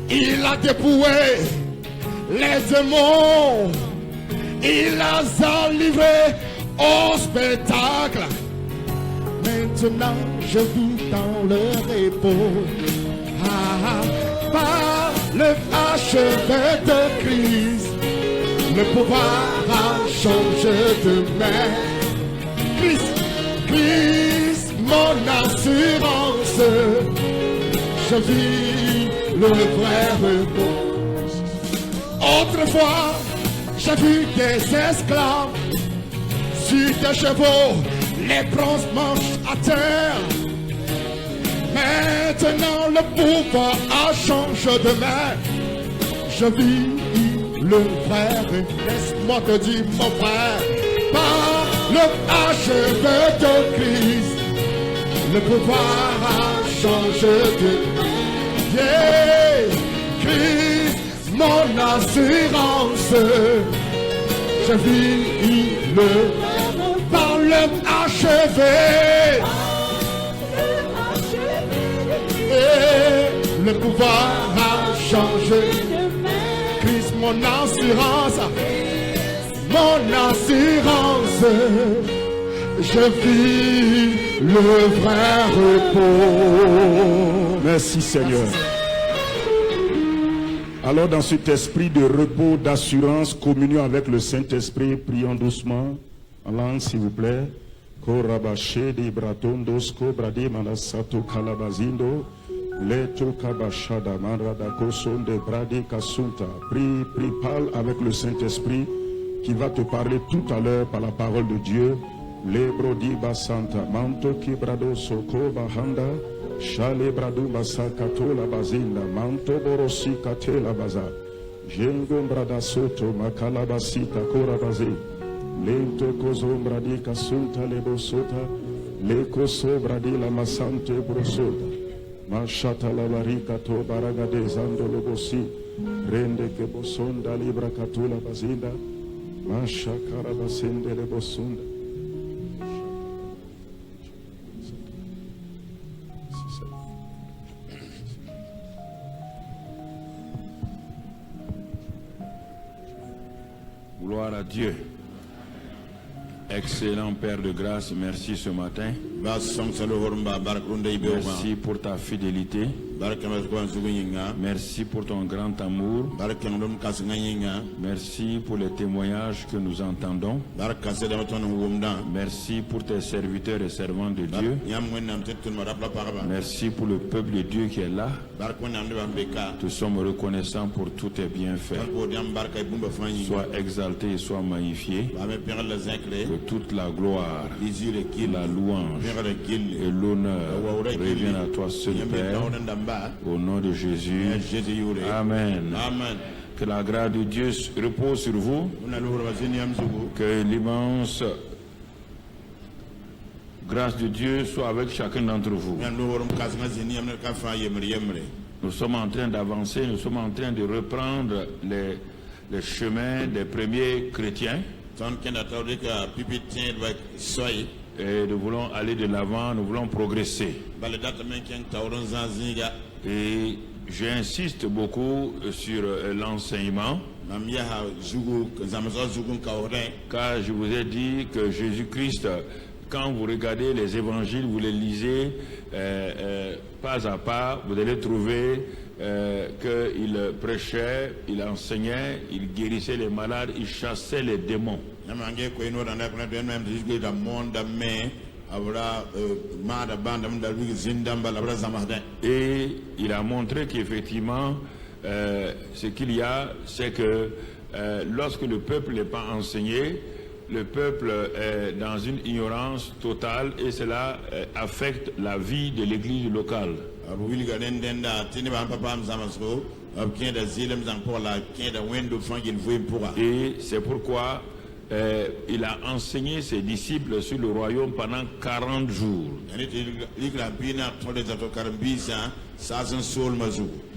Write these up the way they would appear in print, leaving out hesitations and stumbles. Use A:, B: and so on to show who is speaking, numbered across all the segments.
A: Il a dépouillé les démons. Il les a livrés au spectacle. Maintenant je vis dans le repos. Par le achevé de Christ, le pouvoir a changé de main. Christ, mon assurance, je vis le vrai repos. Autrefois, j'ai vu des esclaves sur des chevaux, les bronzes manches à terre. Maintenant le pouvoir a changé de main. Je vis le frère, laisse-moi te dire mon frère, par le achevé de Christ, le pouvoir a changé de Christ, mon assurance. Je vis le par le achevé. Et le pouvoir a changé. Christ, mon assurance, je vis le vrai repos.
B: Merci Seigneur. Alors dans cet esprit de repos, d'assurance, communion avec le Saint-Esprit, prions doucement, en langue s'il vous plaît. Korabache de bratondos kobradi manasato kalabazindo leto kabashada manrada koson de bradi kasunta. Prie, parle avec le Saint-Esprit qui va te parler tout à l'heure par la parole de Dieu. Lebrodi basanta manto kibrado soko bahanda shale bradu basakato la bazinda manto borosi kate la baza jengo brada soto makala basita korabazi. Lento cosombra di casunta le bosota, le cosobra di la masante brosota, mashata la varica to baragade zando lo bossi, rende che bosonda libra catula basinda, masha carabasende le bosunda.
C: Gloire à Dieu. Excellent Père de grâce, merci ce matin. Merci pour ta fidélité. Merci pour ton grand amour. Merci pour les témoignages que nous entendons. Merci pour tes serviteurs et servants de Dieu. Merci pour le peuple de Dieu qui est là. Nous sommes reconnaissants pour tous tes bienfaits. Sois exalté et sois magnifié. Que toute la gloire, la louange et l'honneur reviennent à toi seul, Père. Au nom de Jésus. Amen. Que la grâce de Dieu repose sur vous. Que l'immense grâce de Dieu soit avec chacun d'entre vous. Nous sommes en train d'avancer, nous sommes en train de reprendre les chemins des premiers chrétiens. Et nous voulons aller de l'avant, nous voulons progresser. Et j'insiste beaucoup sur l'enseignement, car je vous ai dit que Jésus-Christ, quand vous regardez les évangiles, vous les lisez pas à pas, vous allez trouver qu'il prêchait, il enseignait, il guérissait les malades, il chassait les démons. Et il a montré qu'effectivement, ce qu'il y a, c'est que lorsque le peuple n'est pas enseigné, le peuple est dans une ignorance totale et cela affecte la vie de l'église locale. Et c'est pourquoi il a enseigné ses disciples sur le royaume pendant 40 jours.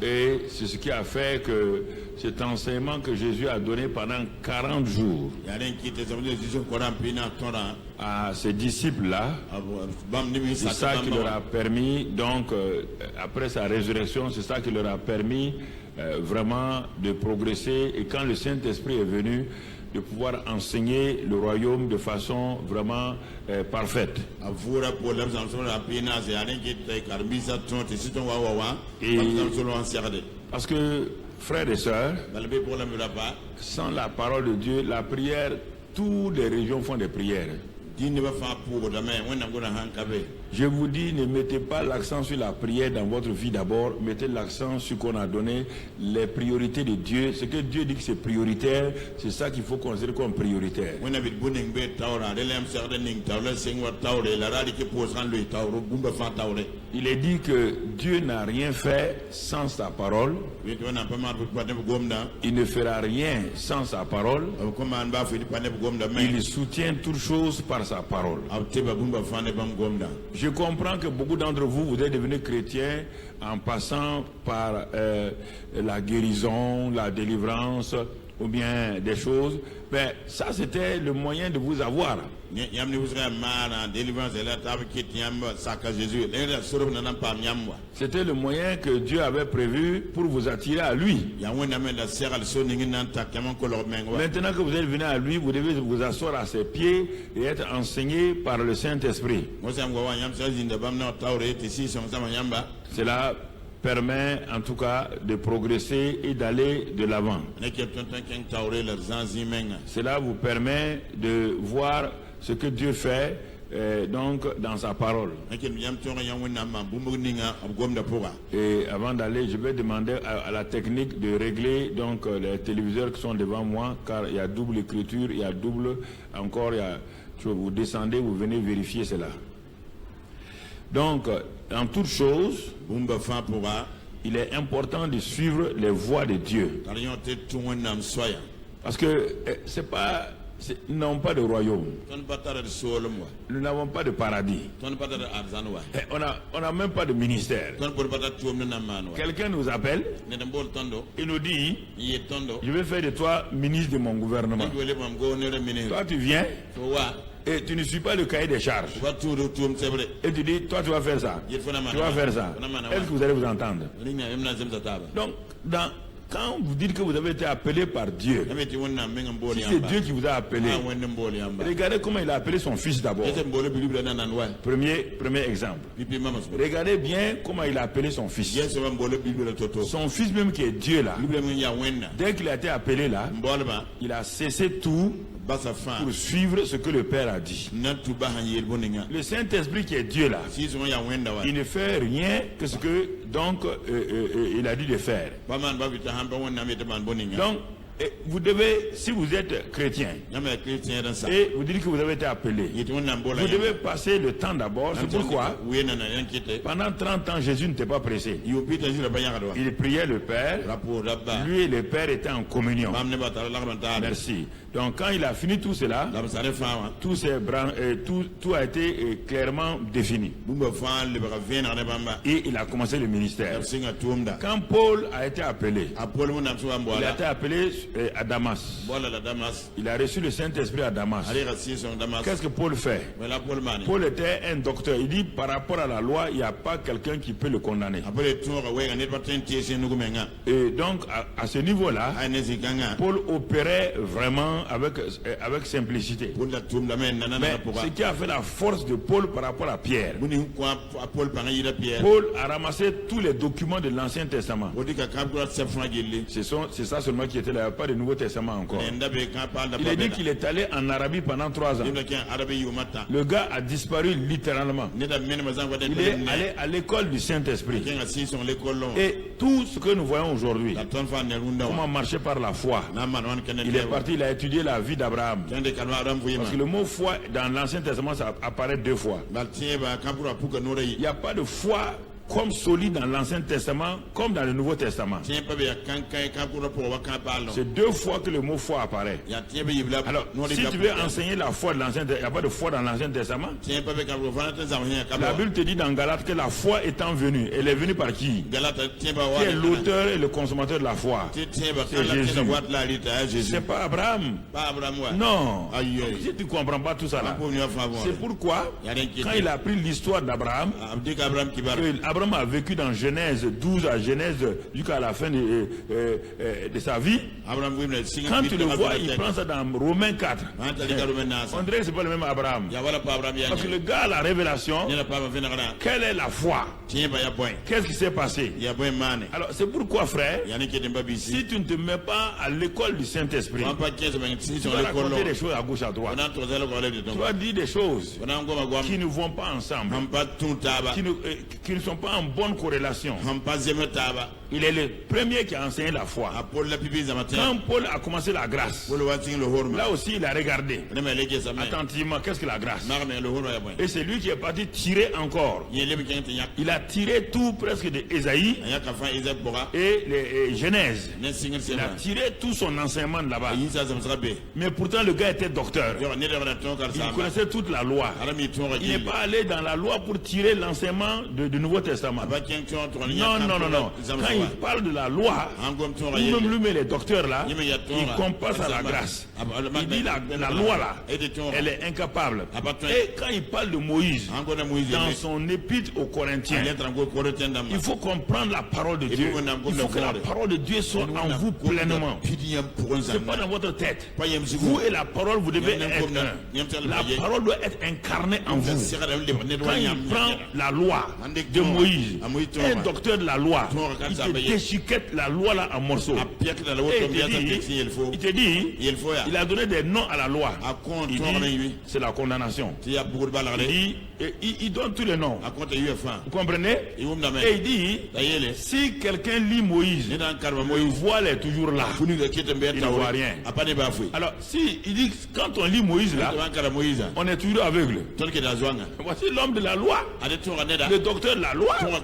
C: Et c'est ce qui a fait que cet enseignement que Jésus a donné pendant 40 jours à ses disciples-là, c'est ça qui leur a permis, donc, après sa résurrection, c'est ça qui leur a permis vraiment de progresser. Et quand le Saint-Esprit est venu, de pouvoir enseigner le royaume de façon vraiment parfaite. Et parce que, frères et sœurs, sans la parole de Dieu, la prière, toutes les régions font des prières. Je vous dis, ne mettez pas l'accent sur la prière dans votre vie d'abord, mettez l'accent sur ce qu'on a donné, les priorités de Dieu. Ce que Dieu dit que c'est prioritaire, c'est ça qu'il faut considérer comme prioritaire. Il est dit que Dieu n'a rien fait sans sa parole. Il ne fera rien sans sa parole. Il soutient toutes choses par sa parole. Je comprends que beaucoup d'entre vous, vous êtes devenus chrétiens en passant par la guérison, la délivrance ou bien des choses. Mais ça, c'était le moyen de vous avoir. C'était le moyen que Dieu avait prévu pour vous attirer à lui. Maintenant que vous êtes venu à lui, vous devez vous asseoir à ses pieds et être enseigné par le Saint-Esprit. Cela permet en tout cas de progresser et d'aller de l'avant. Cela vous permet de voir ce que Dieu fait donc dans sa parole. Et avant d'aller, je vais demander à la technique de régler donc les téléviseurs qui sont devant moi, car il y a double écriture, il y a double encore, vous descendez, vous venez vérifier cela. Donc, en toute chose, il est important de suivre les voies de Dieu. Parce que nous n'avons pas de royaume. Nous n'avons pas de paradis. On n'a même pas de ministère. Quelqu'un nous appelle, il nous dit, je vais faire de toi ministre de mon gouvernement. Toi tu viens, et tu ne suis pas le cahier des charges. Et tu dis, toi tu vas faire ça. Tu vas faire ça. Est-ce que vous allez vous entendre? Donc, quand vous dites que vous avez été appelé par Dieu, si c'est Dieu qui vous a appelé, regardez comment il a appelé son fils d'abord. Premier exemple. Regardez bien comment il a appelé son fils. Son fils même qui est Dieu là, dès qu'il a été appelé là, il a cessé tout pour suivre ce que le Père a dit. Le Saint-Esprit qui est Dieu là, il ne fait rien que ce que donc il a dit de faire. Donc vous devez, si vous êtes chrétien et vous dites que vous avez été appelé, vous devez passer le temps d'abord. C'est pourquoi pendant 30 ans Jésus n'était pas pressé. Il priait le Père. Lui et le Père étaient en communion. Merci. Donc quand il a fini tout cela, tout a été clairement défini. Et il a commencé le ministère. Quand Paul a été appelé, il a été appelé à Damas. Il a reçu le Saint-Esprit à Damas. Qu'est-ce que Paul fait? Paul était un docteur. Il dit par rapport à la loi, il n'y a pas quelqu'un qui peut le condamner. Et donc à ce niveau-là, Paul opérait vraiment avec simplicité. Mais ce qui a fait la force de Paul par rapport à Pierre, Paul a ramassé tous les documents de l'Ancien Testament. C'est ça seulement qui était là, pas de Nouveau Testament encore. Il a dit qu'il est allé en Arabie pendant 3 ans. Le gars a disparu littéralement. Il est allé à l'école du Saint-Esprit. Et tout ce que nous voyons aujourd'hui, comment marcher par la foi, il est parti, il a étudié la vie d'Abraham. Parce que le mot foi dans l'Ancien Testament, ça apparaît 2 fois. Il n'y a pas de foi comme solide dans l'Ancien Testament comme dans le Nouveau Testament. C'est 2 fois que le mot foi apparaît. Alors, si tu veux enseigner la foi de l'Ancien Testament, il n'y a pas de foi dans l'Ancien Testament. La Bible te dit dans Galates que la foi étant venue, elle est venue par qui? Qui est l'auteur et le consommateur de la foi? C'est Jésus. C'est pas Abraham. Non. Si tu ne comprends pas tout ça là, c'est pourquoi quand il a pris l'histoire d'Abraham, Abraham a vécu dans Genèse 12 à Genèse jusqu'à la fin de sa vie. Quand tu le vois, il prend ça dans Romains 4. On dirait que ce n'est pas le même Abraham. Parce que le gars a la révélation. Quelle est la foi? Qu'est-ce qui s'est passé? Alors c'est pourquoi, frère, si tu ne te mets pas à l'école du Saint-Esprit, tu vas raconter des choses à gauche à droite. Tu vas dire des choses qui ne vont pas ensemble, qui ne sont pas en bonne corrélation. Il est le premier qui a enseigné la foi. Quand Paul a commencé la grâce, là aussi il a regardé attentivement qu'est-ce que la grâce. Et c'est lui qui est parti tirer encore. Il a tiré tout presque de Ésaïe et les Genèse. Il a tiré tout son enseignement de là-bas. Mais pourtant le gars était docteur. Il connaissait toute la loi. Il n'est pas allé dans la loi pour tirer l'enseignement du Nouveau Testament. Non. Quand il parle de la loi, ou même lui, mais les docteurs là, il compasse à la grâce. Il dit la loi là, elle est incapable. Et quand il parle de Moïse, dans son épître aux Corinthiens, il faut comprendre la parole de Dieu. Il faut que la parole de Dieu soit en vous pleinement. Ce n'est pas dans votre tête. Vous et la parole, vous devez être un. La parole doit être incarnée en vous. Quand il prend la loi de Moïse, un docteur de la loi, il te déchiquette la loi là en morceaux. Et il te dit, il a donné des noms à la loi. Il dit, c'est la condamnation. Il donne tous les noms. Vous comprenez? Et il dit, si quelqu'un lit Moïse, il voit les toujours là. Il ne voit rien. Alors, si il dit, quand on lit Moïse là, on est toujours aveugle. Voici l'homme de la loi, le docteur de la loi. Toi,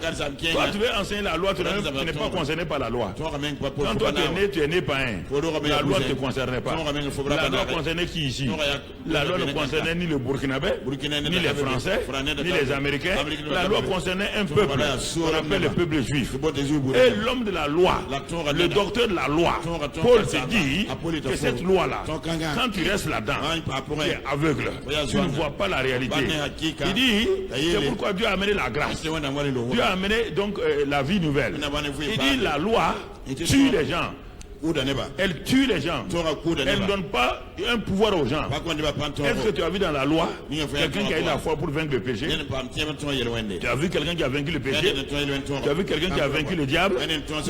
C: tu veux enseigner la loi, tu n'es pas concerné par la loi. Quand toi tu es né par un, la loi ne te concernait pas. La loi concernait qui ici? La loi ne concernait ni le Burkinabé, ni les Français, ni les Américains. La loi concernait un peuple, on appelle le peuple juif. Et l'homme de la loi, le docteur de la loi, Paul te dit que cette loi-là, quand tu restes là-dedans, tu es aveugle. Tu ne vois pas la réalité. Il dit, c'est pourquoi Dieu a amené la grâce. Dieu a amené donc la vie nouvelle. Il dit la loi tue les gens. Elle tue les gens. Elle ne donne pas un pouvoir aux gens. Est-ce que tu as vu dans la loi quelqu'un qui a eu la foi pour vaincre le péché? Tu as vu quelqu'un qui a vaincu le péché? Tu as vu quelqu'un qui a vaincu le diable?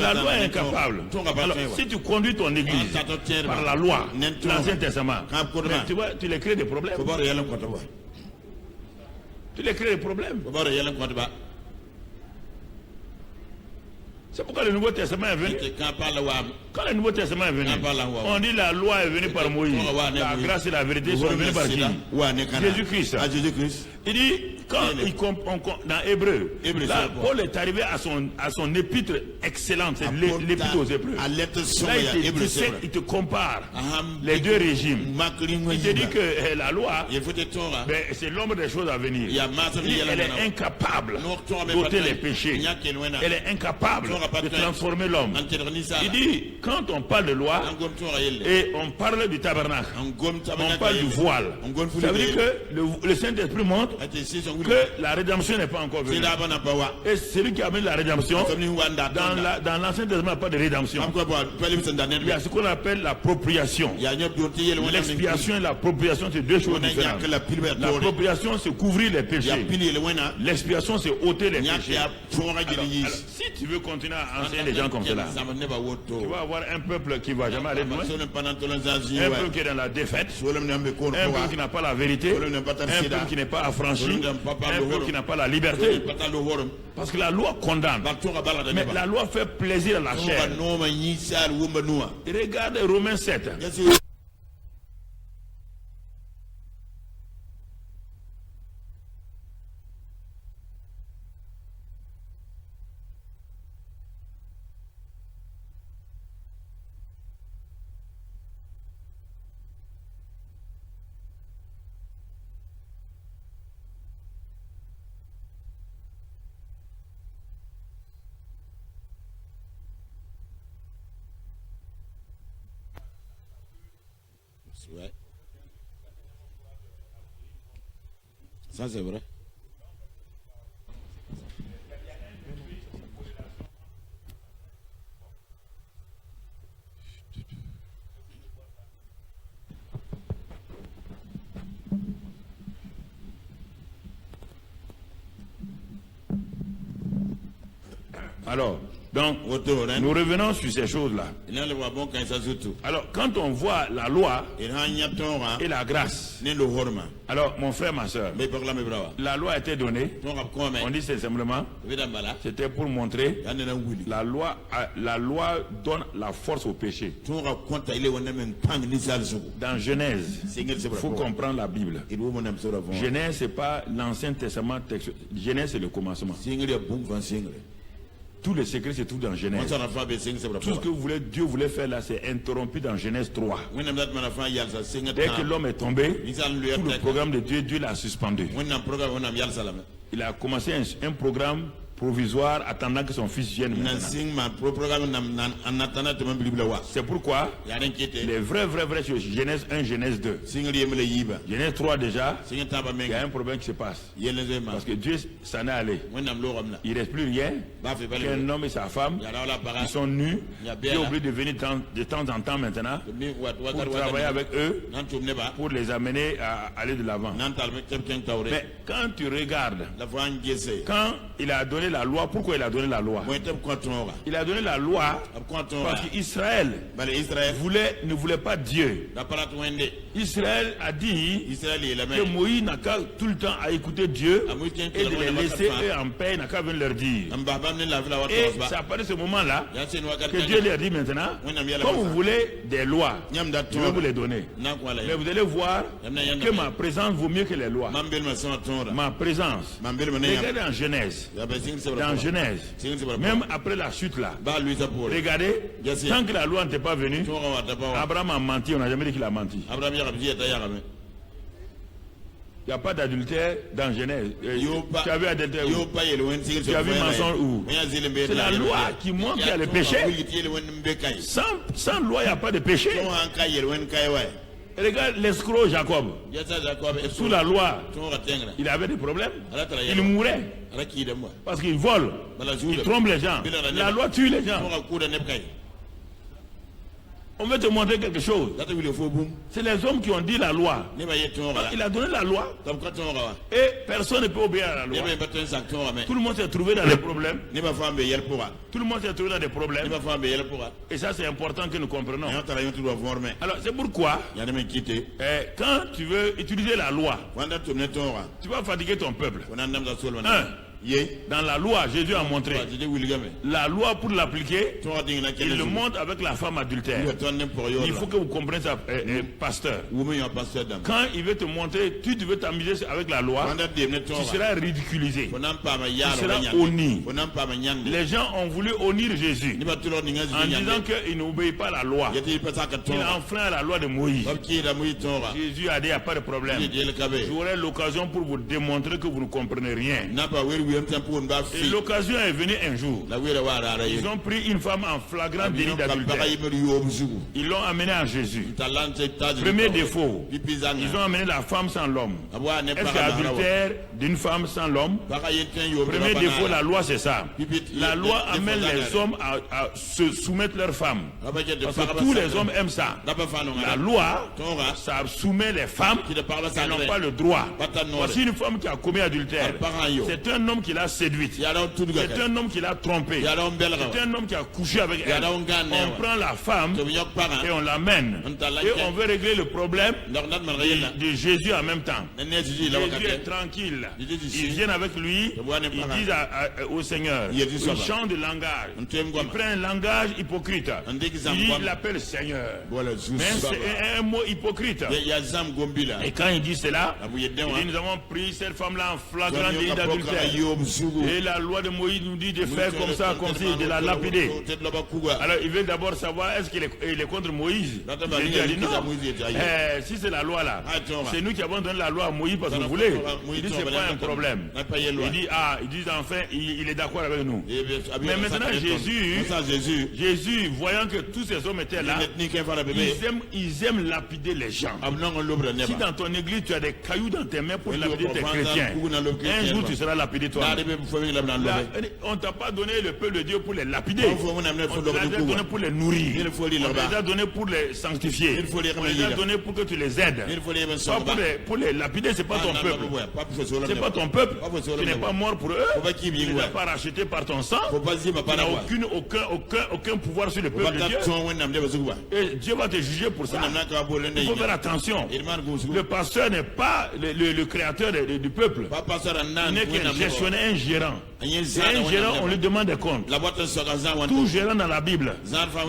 C: La loi est incapable. Alors, si tu conduis ton église par la loi, l'Ancien Testament, tu vois, tu les crées des problèmes. Tu les crées des problèmes. C'est pourquoi le Nouveau Testament est venu. Quand le Nouveau Testament est venu, on dit la loi est venue par Moïse. La grâce et la vérité sont venues par qui? Jésus-Christ. Il dit, dans Hébreu, là, Paul est arrivé à son épître excellente, c'est l'épître aux Hébreux. Là, il te compare les deux régimes. Il te dit que la loi, c'est l'ombre des choses à venir. Elle est incapable d'ôter les péchés. Elle est incapable de transformer l'homme. Il dit, quand on parle de loi et on parle du tabernacle, on parle du voile, ça veut dire que le Saint-Esprit montre que la rédemption n'est pas encore venue. Et celui qui amène la rédemption, dans l'Ancien Testament, il n'y a pas de rédemption. Il y a ce qu'on appelle l'appropriation. L'expiation et l'appropriation, c'est deux choses différentes. L'appropriation, c'est couvrir les péchés. L'expiation, c'est ôter les péchés. Alors, si tu veux continuer à enseigner les gens comme cela, tu vas avoir un peuple qui ne va jamais aller loin, un peuple qui est dans la défaite, un peuple qui n'a pas la vérité, un peuple qui n'est pas affranchi, un peuple qui n'a pas la liberté. Parce que la loi condamne, mais la loi fait plaisir à la chair. Regarde Romains 7.
D: Ouais. Ça c'est vrai.
C: Alors, donc, nous revenons sur ces choses-là. Alors, quand on voit la loi et la grâce, alors, mon frère, ma soeur, la loi a été donnée, on dit c'est simplement, c'était pour montrer, la loi donne la force au péché. Dans Genèse, il faut comprendre la Bible. Genèse, ce n'est pas l'Ancien Testament, Genèse, c'est le commencement. Tous les secrets se trouvent dans Genèse. Tout ce que Dieu voulait faire là, c'est interrompu dans Genèse 3. Dès que l'homme est tombé, tout le programme de Dieu, Dieu l'a suspendu. Il a commencé un programme provisoire attendant que son fils vienne maintenant. C'est pourquoi les vrais sur Genèse 1, Genèse 2. Genèse 3 déjà, il y a un problème qui se passe. Parce que Dieu s'en est allé. Il ne reste plus rien qu'un homme et sa femme. Ils sont nus. Dieu est obligé de venir de temps en temps maintenant pour travailler avec eux, pour les amener à aller de l'avant. Mais quand tu regardes, quand il a donné la loi, pourquoi il a donné la loi? Il a donné la loi parce qu'Israël ne voulait pas Dieu. Israël a dit que Moïse n'a qu'à tout le temps à écouter Dieu et de les laisser eux en paix, n'a qu'à venir leur dire. Et c'est à partir de ce moment-là que Dieu leur dit maintenant, comme vous voulez des lois, je vais vous les donner. Mais vous allez voir que ma présence vaut mieux que les lois. Ma présence. Regardez en Genèse. Dans Genèse, même après la chute là, regardez, tant que la loi n'était pas venue, Abraham a menti, on n'a jamais dit qu'il a menti. Il n'y a pas d'adultère dans Genèse. Tu as vu adultère où? Tu as vu mensonge où? C'est la loi qui montre qu'il y a le péché. Sans loi, il n'y a pas de péché. Regarde l'escroc Jacob. Sous la loi, il avait des problèmes. Il mourait. Parce qu'il vole. Il trompe les gens. La loi tue les gens. On veut te montrer quelque chose. C'est les hommes qui ont dit la loi. Il a donné la loi. Et personne ne peut obéir à la loi. Tout le monde s'est trouvé dans des problèmes. Tout le monde s'est trouvé dans des problèmes. Et ça, c'est important que nous comprenions. Alors, c'est pourquoi, quand tu veux utiliser la loi, tu vas fatiguer ton peuple. Dans la loi, Jésus a montré la loi pour l'appliquer. Il le montre avec la femme adultère. Il faut que vous compreniez ça, pasteur. Quand il veut te montrer, tu veux t'amuser avec la loi, tu seras ridiculisé. Tu seras honni. Les gens ont voulu honnir Jésus en disant qu'il n'obéit pas à la loi. Il enfreint la loi de Moïse. Jésus a dit, il n'y a pas de problème. J'aurai l'occasion pour vous démontrer que vous ne comprenez rien. Et l'occasion est venue un jour. Ils ont pris une femme en flagrant délit d'adultère. Ils l'ont amenée à Jésus. Premier défaut, ils ont amené la femme sans l'homme. Est-ce qu'il y a adultère d'une femme sans l'homme? Premier défaut, la loi c'est ça. La loi amène les hommes à se soumettre leurs femmes. Parce que tous les hommes aiment ça. La loi, ça soumet les femmes qui n'ont pas le droit. Voici une femme qui a commis adultère. C'est un homme qui l'a séduite. C'est un homme qui l'a trompé. C'est un homme qui a couché avec elle. On prend la femme et on l'amène. Et on veut régler le problème de Jésus en même temps. Jésus est tranquille. Ils viennent avec lui. Ils disent au Seigneur. Ils changent de langage. Ils prennent un langage hypocrite. Il l'appelle Seigneur. Mais c'est un mot hypocrite. Et quand il dit cela, il dit nous avons pris cette femme-là en flagrant délit d'adultère. Et la loi de Moïse nous dit de faire comme ça, comme si, de la lapider. Alors il veut d'abord savoir est-ce qu'il est contre Moïse. Il dit non. Si c'est la loi là, c'est nous qui avons donné la loi à Moïse parce que vous voulez. Il dit c'est pas un problème. Il dit enfin il est d'accord avec nous. Mais maintenant Jésus, voyant que tous ces hommes étaient là, ils aiment lapider les gens. Si dans ton église tu as des cailloux dans tes mains pour lapider tes chrétiens, un jour tu seras lapidé toi. On t'a pas donné le peuple de Dieu pour les lapider. On t'a donné pour les nourrir. On t'a donné pour les sanctifier. On t'a donné pour que tu les aides. Pas pour les lapider, c'est pas ton peuple. C'est pas ton peuple. Tu n'es pas mort pour eux. Tu ne l'as pas racheté par ton sang. Tu n'as aucun pouvoir sur le peuple de Dieu. Et Dieu va te juger pour ça. Il faut faire attention. Le pasteur n'est pas le créateur du peuple. Il n'est qu'un gestionnaire, un gérant. Et un gérant, on lui demande des comptes. Tout gérant dans la Bible,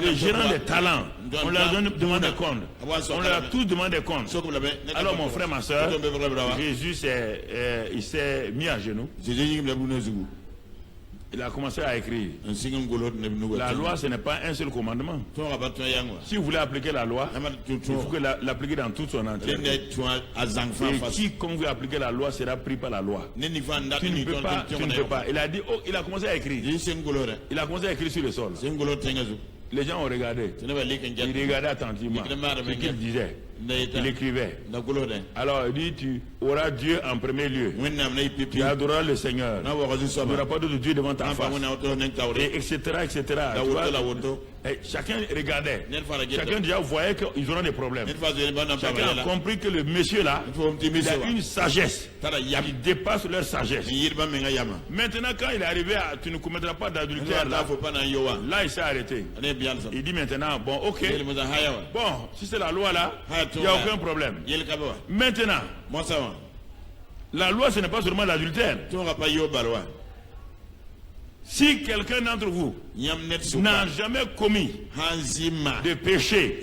C: les gérants des talents, on leur demande des comptes. On leur a tous demandé des comptes. Alors mon frère, ma soeur, Jésus il s'est mis à genoux. Il a commencé à écrire. La loi, ce n'est pas un seul commandement. Si vous voulez appliquer la loi, il faut que l'appliquer dans toute son entièreté. Et quiconque veut appliquer la loi sera pris par la loi. Tu ne peux pas. Il a commencé à écrire. Il a commencé à écrire sur le sol. Les gens ont regardé. Ils regardaient attentivement ce qu'il disait. Il écrivait. Alors il dit tu auras Dieu en premier lieu. Tu adoreras le Seigneur. Tu n'auras pas d'autre Dieu devant ta face. Et etc. Et chacun regardait. Chacun déjà voyait qu'ils auront des problèmes. Chacun a compris que le monsieur là, il a une sagesse qui dépasse leur sagesse. Maintenant quand il est arrivé à tu ne commettras pas d'adultère là il s'est arrêté. Il dit maintenant bon ok, bon si c'est la loi là, il n'y a aucun problème. Maintenant, la loi ce n'est pas seulement l'adultère. Si quelqu'un d'entre vous n'a jamais commis de péché,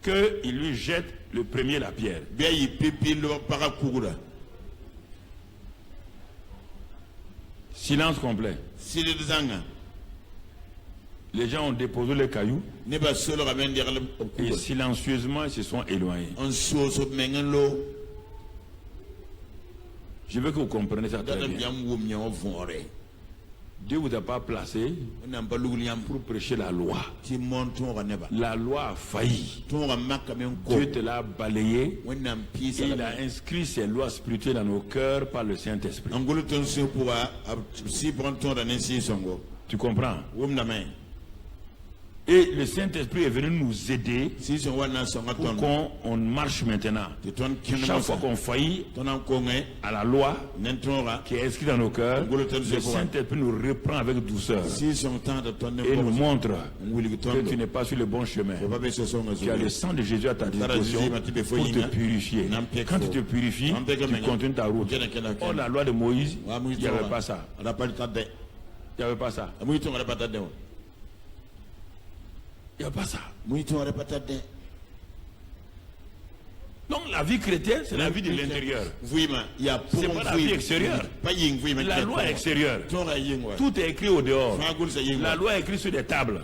C: qu'il lui jette le premier la pierre. Silence complet. Les gens ont déposé les cailloux et silencieusement ils se sont éloignés. Je veux que vous compreniez ça très bien. Dieu ne vous a pas placé pour prêcher la loi. La loi a failli. Dieu te l'a balayé et il a inscrit ses lois spirituelles dans nos cœurs par le Saint-Esprit. Tu comprends? Et le Saint-Esprit est venu nous aider pour qu'on marche maintenant. Chaque fois qu'on faillit à la loi qui est inscrite dans nos cœurs, le Saint-Esprit nous reprend avec douceur et nous montre que tu n'es pas sur le bon chemin. Tu as le sang de Jésus à ta disposition pour te purifier. Quand tu te purifies, tu continues ta route. Or, la loi de Moïse, il n'y avait pas ça. Il n'y avait pas ça. Il n'y a pas ça. Donc la vie chrétienne, c'est la vie de l'intérieur. C'est pas la vie extérieure. La loi est extérieure. Tout est écrit au dehors. La loi est écrite sur des tables.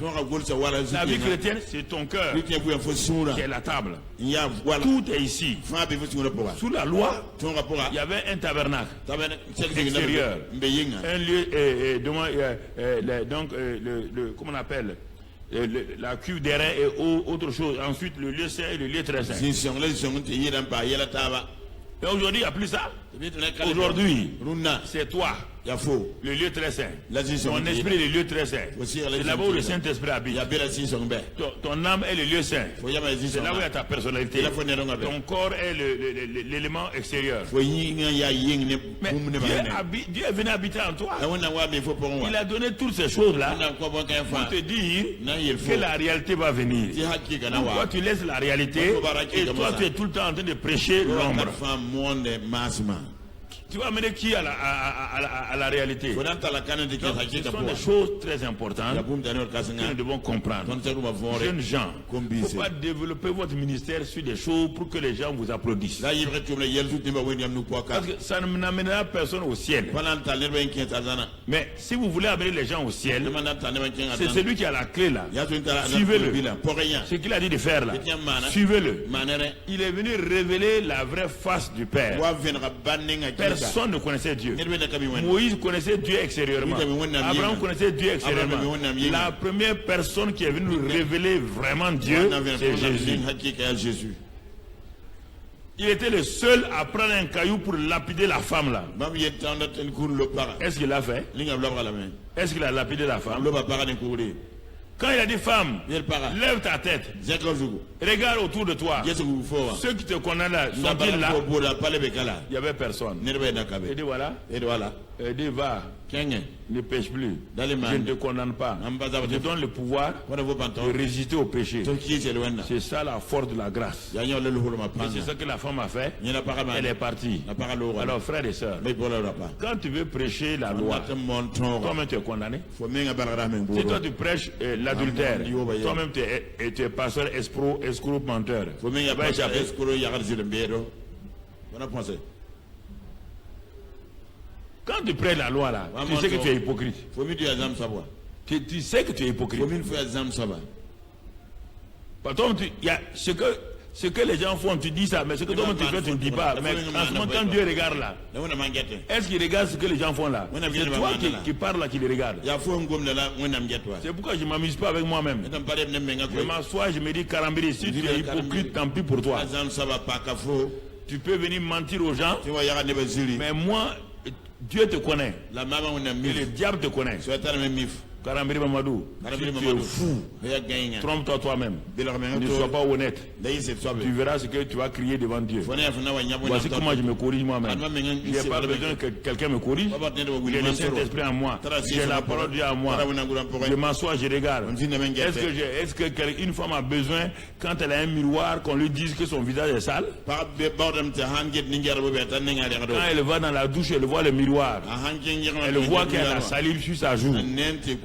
C: La vie chrétienne, c'est ton cœur qui est la table. Tout est ici. Sous la loi, il y avait un tabernacle extérieur. Un lieu, donc, comment on appelle la cuve d'airain et autre chose. Ensuite, le lieu saint et le lieu très saint. Et aujourd'hui, il n'y a plus ça. Aujourd'hui, c'est toi, le lieu très saint. Ton esprit est le lieu très saint. C'est là-bas où le Saint-Esprit habite. Ton âme est le lieu saint. C'est là où il y a ta personnalité. Ton corps est l'élément extérieur. Mais Dieu est venu habiter en toi. Il a donné toutes ces choses-là pour te dire que la réalité va venir. Toi, tu laisses la réalité et toi, tu es tout le temps en train de prêcher l'ombre. Tu vas amener qui à la réalité? Donc, ce sont des choses très importantes que nous devons comprendre. Jeunes gens, il ne faut pas développer votre ministère sur des choses pour que les gens vous applaudissent. Parce que ça n'amènera personne au ciel. Mais si vous voulez amener les gens au ciel, c'est celui qui a la clé là. Suivez-le. Ce qu'il a dit de faire là, suivez-le. Il est venu révéler la vraie face du Père. Personne ne connaissait Dieu. Moïse connaissait Dieu extérieurement. Abraham connaissait Dieu extérieurement. La première personne qui est venue nous révéler vraiment Dieu, c'est Jésus. Il était le seul à prendre un caillou pour lapider la femme là. Est-ce qu'il l'a fait? Est-ce qu'il a lapidé la femme? Quand il a dit femme, lève ta tête, regarde autour de toi. Ceux qui te condamnent là, sont-ils là? Il n'y avait personne. Il dit voilà. Il dit va. Ne pêche plus. Je ne te condamne pas. Je te donne le pouvoir de résister au péché. C'est ça la force de la grâce. Et c'est ça que la femme a fait. Elle est partie. Alors frères et sœurs, quand tu veux prêcher la loi, toi-même tu es condamné. Si toi tu prêches l'adultère, toi-même tu es pasteur, escroc, menteur. Tu vas échapper. Quand tu prêches la loi là, tu sais que tu es hypocrite. Tu sais que tu es hypocrite. Pardon, il y a ce que les gens font, tu dis ça, mais ce que toi-même tu fais, tu ne dis pas. Mais en ce moment, quand Dieu regarde là, est-ce qu'il regarde ce que les gens font là? C'est toi qui parles là, qui les regarde. C'est pourquoi je ne m'amuse pas avec moi-même. Je m'assois, je me dis, Karambiri, si tu es hypocrite, tant pis pour toi. Tu peux venir mentir aux gens, mais moi, Dieu te connaît. Et le diable te connaît. Karambiri Mamadou, tu es fou. Trompe-toi toi-même. Ne sois pas honnête. Tu verras ce que tu vas crier devant Dieu. Voici comment je me corrige moi-même. Je n'ai pas besoin que quelqu'un me corrige. J'ai le Saint-Esprit en moi. J'ai la parole de Dieu en moi. Je m'assois, je regarde. Est-ce qu'une femme a besoin, quand elle a un miroir, qu'on lui dise que son visage est sale? Quand elle va dans la douche, elle voit le miroir. Elle voit qu'elle a la salive sur sa joue.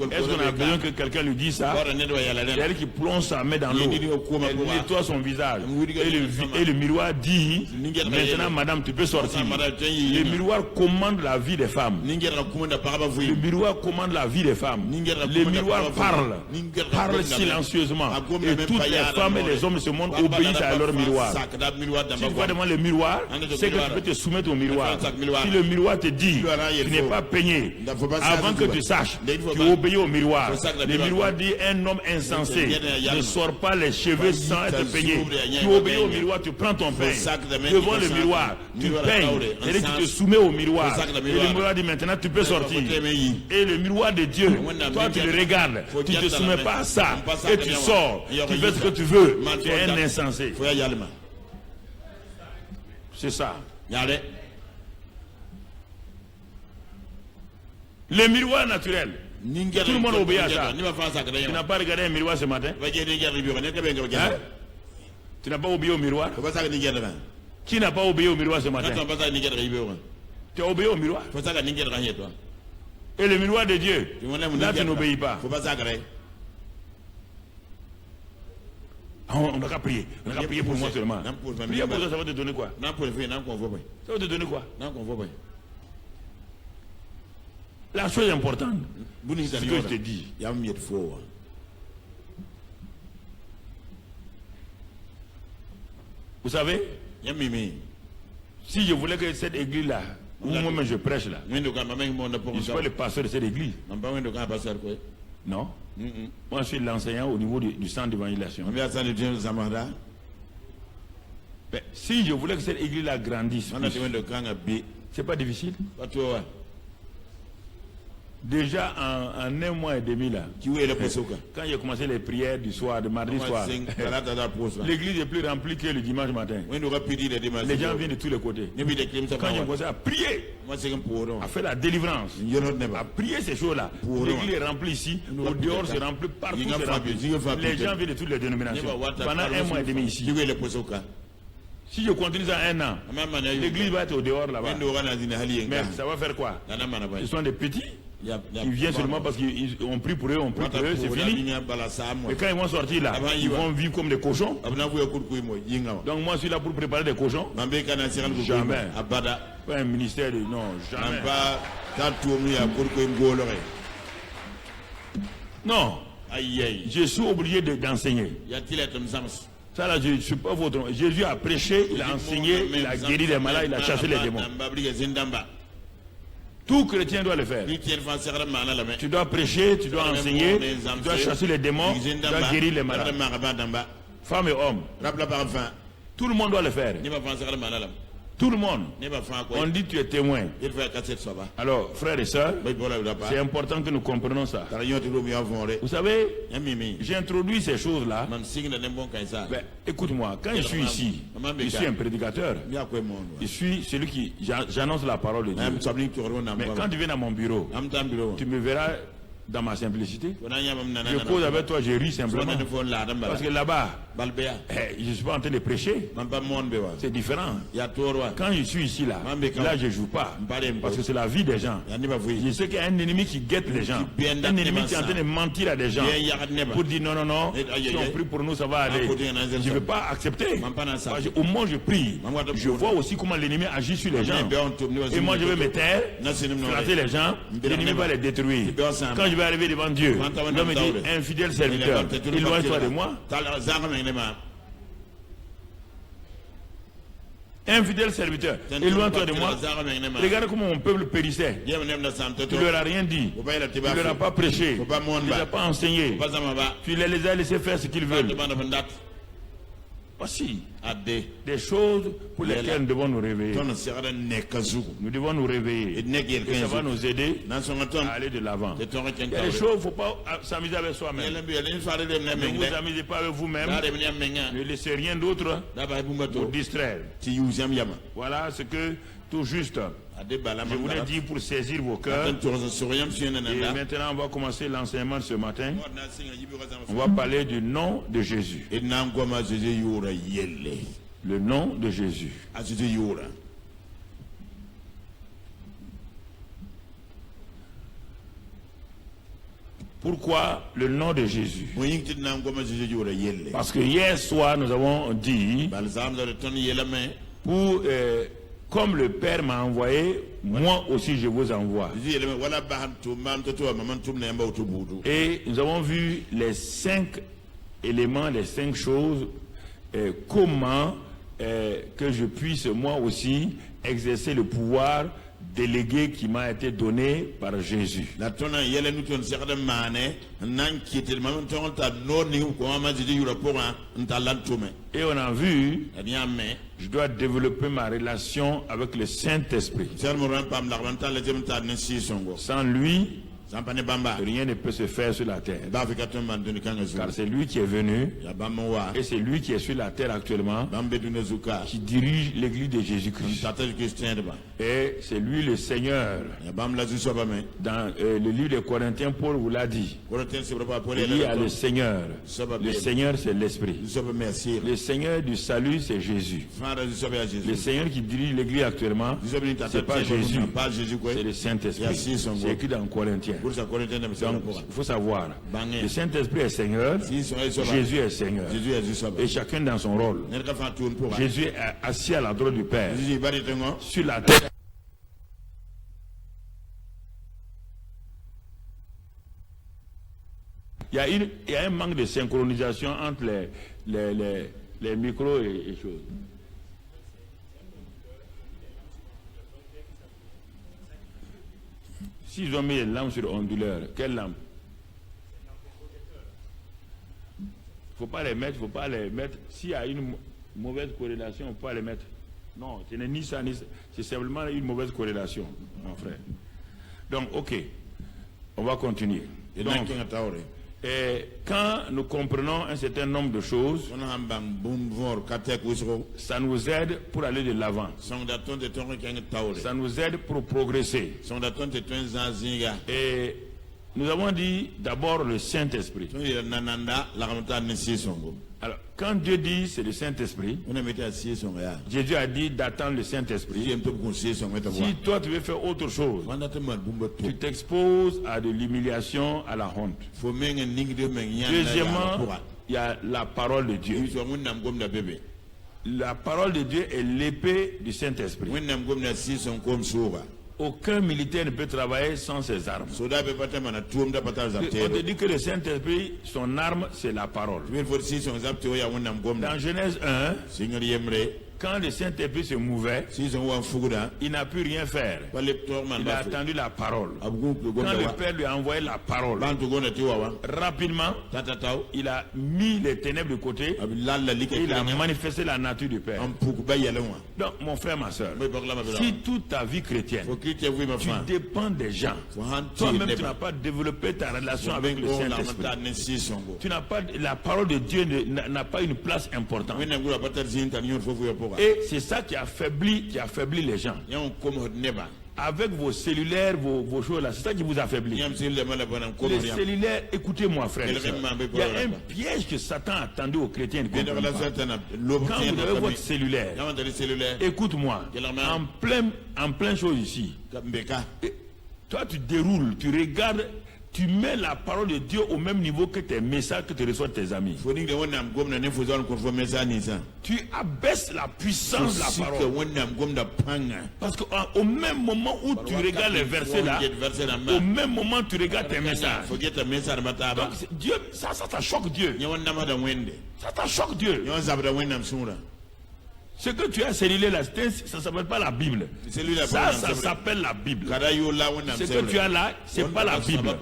C: Est-ce qu'on a besoin que quelqu'un lui dise ça? C'est elle qui plonge sa main dans l'eau. Elle nettoie son visage. Et le miroir dit, maintenant madame, tu peux sortir. Le miroir commande la vie des femmes. Le miroir commande la vie des femmes. Le miroir parle silencieusement. Et toutes les femmes et les hommes de ce monde obéissent à leur miroir. Si tu vas devant le miroir, c'est que tu peux te soumettre au miroir. Si le miroir te dit, tu n'es pas peigné, avant que tu saches, tu obéis au miroir. Le miroir dit, un homme insensé ne sort pas les cheveux sans être peigné. Tu obéis au miroir, tu prends ton pain devant le miroir, tu payes, c'est-à-dire que tu te soumets au miroir. Et le miroir dit maintenant tu peux sortir. Et le miroir de Dieu, toi tu le regardes, tu ne te soumets pas à ça, et tu sors, tu fais ce que tu veux, tu es un insensé. C'est ça. Le miroir naturel. Tout le monde obéit à ça. Tu n'as pas regardé un miroir ce matin? Hein? Tu n'as pas obéi au miroir? Qui n'a pas obéi au miroir ce matin? Tu as obéi au miroir? Et le miroir de Dieu, là tu n'obéis pas. On n'a qu'à prier. On n'a qu'à prier pour moi seulement. Prier pour toi, ça va te donner quoi? Ça va te donner quoi? La chose importante, c'est ce que je te dis. Vous savez, si je voulais que cette église-là, où moi-même je prêche là, je ne suis pas le pasteur de cette église. Non. Moi je suis l'enseignant au niveau du centre d'évangélisation. Si je voulais que cette église-là grandisse, c'est pas difficile. Déjà en un mois et demi là, quand j'ai commencé les prières du soir, de mardi soir, l'église est plus remplie que le dimanche matin. Les gens viennent de tous les côtés. Quand j'ai commencé à prier, à faire la délivrance, à prier ces choses-là, l'église est remplie ici, au dehors c'est rempli, partout c'est rempli. Les gens viennent de toutes les dénominations. Pendant un mois et demi ici. Si je continue ça 1 an, l'église va être au dehors là-bas. Mais ça va faire quoi? Ce sont des petits qui viennent seulement parce qu'ils ont pris pour eux, c'est fini. Et quand ils vont sortir là, ils vont vivre comme des cochons. Donc moi je suis là pour préparer des cochons. Jamais. Pas un ministère de... Non, jamais. Non. Je suis obligé d'enseigner. Ça là, je ne suis pas votre... Jésus a prêché, il a enseigné, il a guéri les malades, il a chassé les démons. Tout chrétien doit le faire. Tu dois prêcher, tu dois enseigner, tu dois chasser les démons, tu dois guérir les malades. Femmes et hommes. Tout le monde doit le faire. Tout le monde. On dit tu es témoin. Alors, frères et sœurs, c'est important que nous comprenions ça. Vous savez, j'ai introduit ces choses-là. Écoute-moi, quand je suis ici, je suis un prédicateur. Je suis celui qui j'annonce la parole de Dieu. Mais quand tu viens à mon bureau, tu me verras dans ma simplicité. Je cause avec toi, je ris simplement. Parce que là-bas, je ne suis pas en train de prêcher. C'est différent. Quand je suis ici, là je ne joue pas. Parce que c'est la vie des gens. Je sais qu'il y a un ennemi qui guette les gens. Un ennemi qui est en train de mentir à des gens. Pour dire non, si on prie pour nous, ça va aller. Je ne veux pas accepter. Au moment où je prie, je vois aussi comment l'ennemi agit sur les gens. Et moi, je vais me taire, flatter les gens. L'ennemi va les détruire. Quand je vais arriver devant Dieu, il va me dire, infidèle serviteur, éloigne-toi de moi. Infidèle serviteur, éloigne-toi de moi. Regarde comment mon peuple périssait. Tu ne leur as rien dit. Tu ne leur as pas prêché. Tu ne leur as pas enseigné. Tu les as laissés faire ce qu'ils veulent. Voici des choses pour lesquelles nous devons nous réveiller. Nous devons nous réveiller. Et ça va nous aider à aller de l'avant. Il y a des choses, il ne faut pas s'amuser avec soi-même. Ne vous amusez pas avec vous-même. Ne laissez rien d'autre pour distraire. Voilà ce que tout juste je voulais dire pour saisir vos cœurs. Et maintenant on va commencer l'enseignement de ce matin. On va parler du nom de Jésus. Le nom de Jésus. Pourquoi le nom de Jésus? Parce que hier soir nous avons dit pour comme le Père m'a envoyé, moi aussi je vous envoie. Et nous avons vu les 5 éléments, les 5 choses, comment que je puisse moi aussi exercer le pouvoir délégué qui m'a été donné par Jésus. Et on a vu, je dois développer ma relation avec le Saint-Esprit. Sans lui, rien ne peut se faire sur la terre. Car c'est lui qui est venu et c'est lui qui est sur la terre actuellement, qui dirige l'église de Jésus-Christ. Et c'est lui le Seigneur. Dans le livre des Corinthiens, Paul vous l'a dit. Il y a le Seigneur. Le Seigneur, c'est l'Esprit. Le Seigneur du salut, c'est Jésus. Le Seigneur qui dirige l'église actuellement, c'est pas Jésus, c'est le Saint-Esprit. C'est écrit dans Corinthiens. Donc, il faut savoir, le Saint-Esprit est Seigneur, Jésus est Seigneur, et chacun dans son rôle. Jésus est assis à la droite du Père, sur la terre. Il y a un manque de synchronisation entre les micros et choses. S'ils ont mis les lampes sur onduleur, quelle lampe? Il ne faut pas les mettre, S'il y a une mauvaise corrélation, il ne faut pas les mettre. Non, ce n'est ni ça, ni ça. C'est simplement une mauvaise corrélation, mon frère. Donc, ok, on va continuer. Donc, et quand nous comprenons un certain nombre de choses, ça nous aide pour aller de l'avant. Ça nous aide pour progresser. Et nous avons dit d'abord le Saint-Esprit. Alors, Quand Dieu dit c'est le Saint-Esprit, Jésus a dit d'attendre le Saint-Esprit. Si toi tu veux faire autre chose, tu t'exposes à de l'humiliation, à la honte. Deuxièmement, il y a la parole de Dieu. La parole de Dieu est l'épée du Saint-Esprit. Aucun militaire ne peut travailler sans ses armes. On te dit que le Saint-Esprit, son arme, c'est la parole. Dans Genèse 1, quand le Saint-Esprit se mouvait, il n'a pu rien faire. Il a attendu la parole. Quand le Père lui a envoyé la parole, rapidement, il a mis les ténèbres de côté et il a manifesté la nature du Père. Donc, mon frère, ma soeur, si toute ta vie chrétienne, tu dépends des gens, toi-même tu n'as pas développé ta relation avec le Saint-Esprit, tu n'as pas, la parole de Dieu n'a pas une place importante. Et c'est ça qui affaiblit les gens. Avec vos cellulaires, vos choses là, c'est ça qui vous affaiblit. Les cellulaires, écoutez-moi frère, il y a un piège que Satan a tendu aux chrétiens. Quand vous avez votre cellulaire, écoute-moi, en plein chose ici, toi tu déroules, tu regardes, tu mets la parole de Dieu au même niveau que tes messages que tu reçois de tes amis. Tu abaisses la puissance de la parole. Parce qu'au même moment où tu regardes les versets là, au même moment tu regardes tes messages. Donc Dieu, ça choque Dieu. Ça choque Dieu. Ce que tu as cellulaire là, ça ne s'appelle pas la Bible. Ça s'appelle la Bible. Ce que tu as là, ce n'est pas la Bible.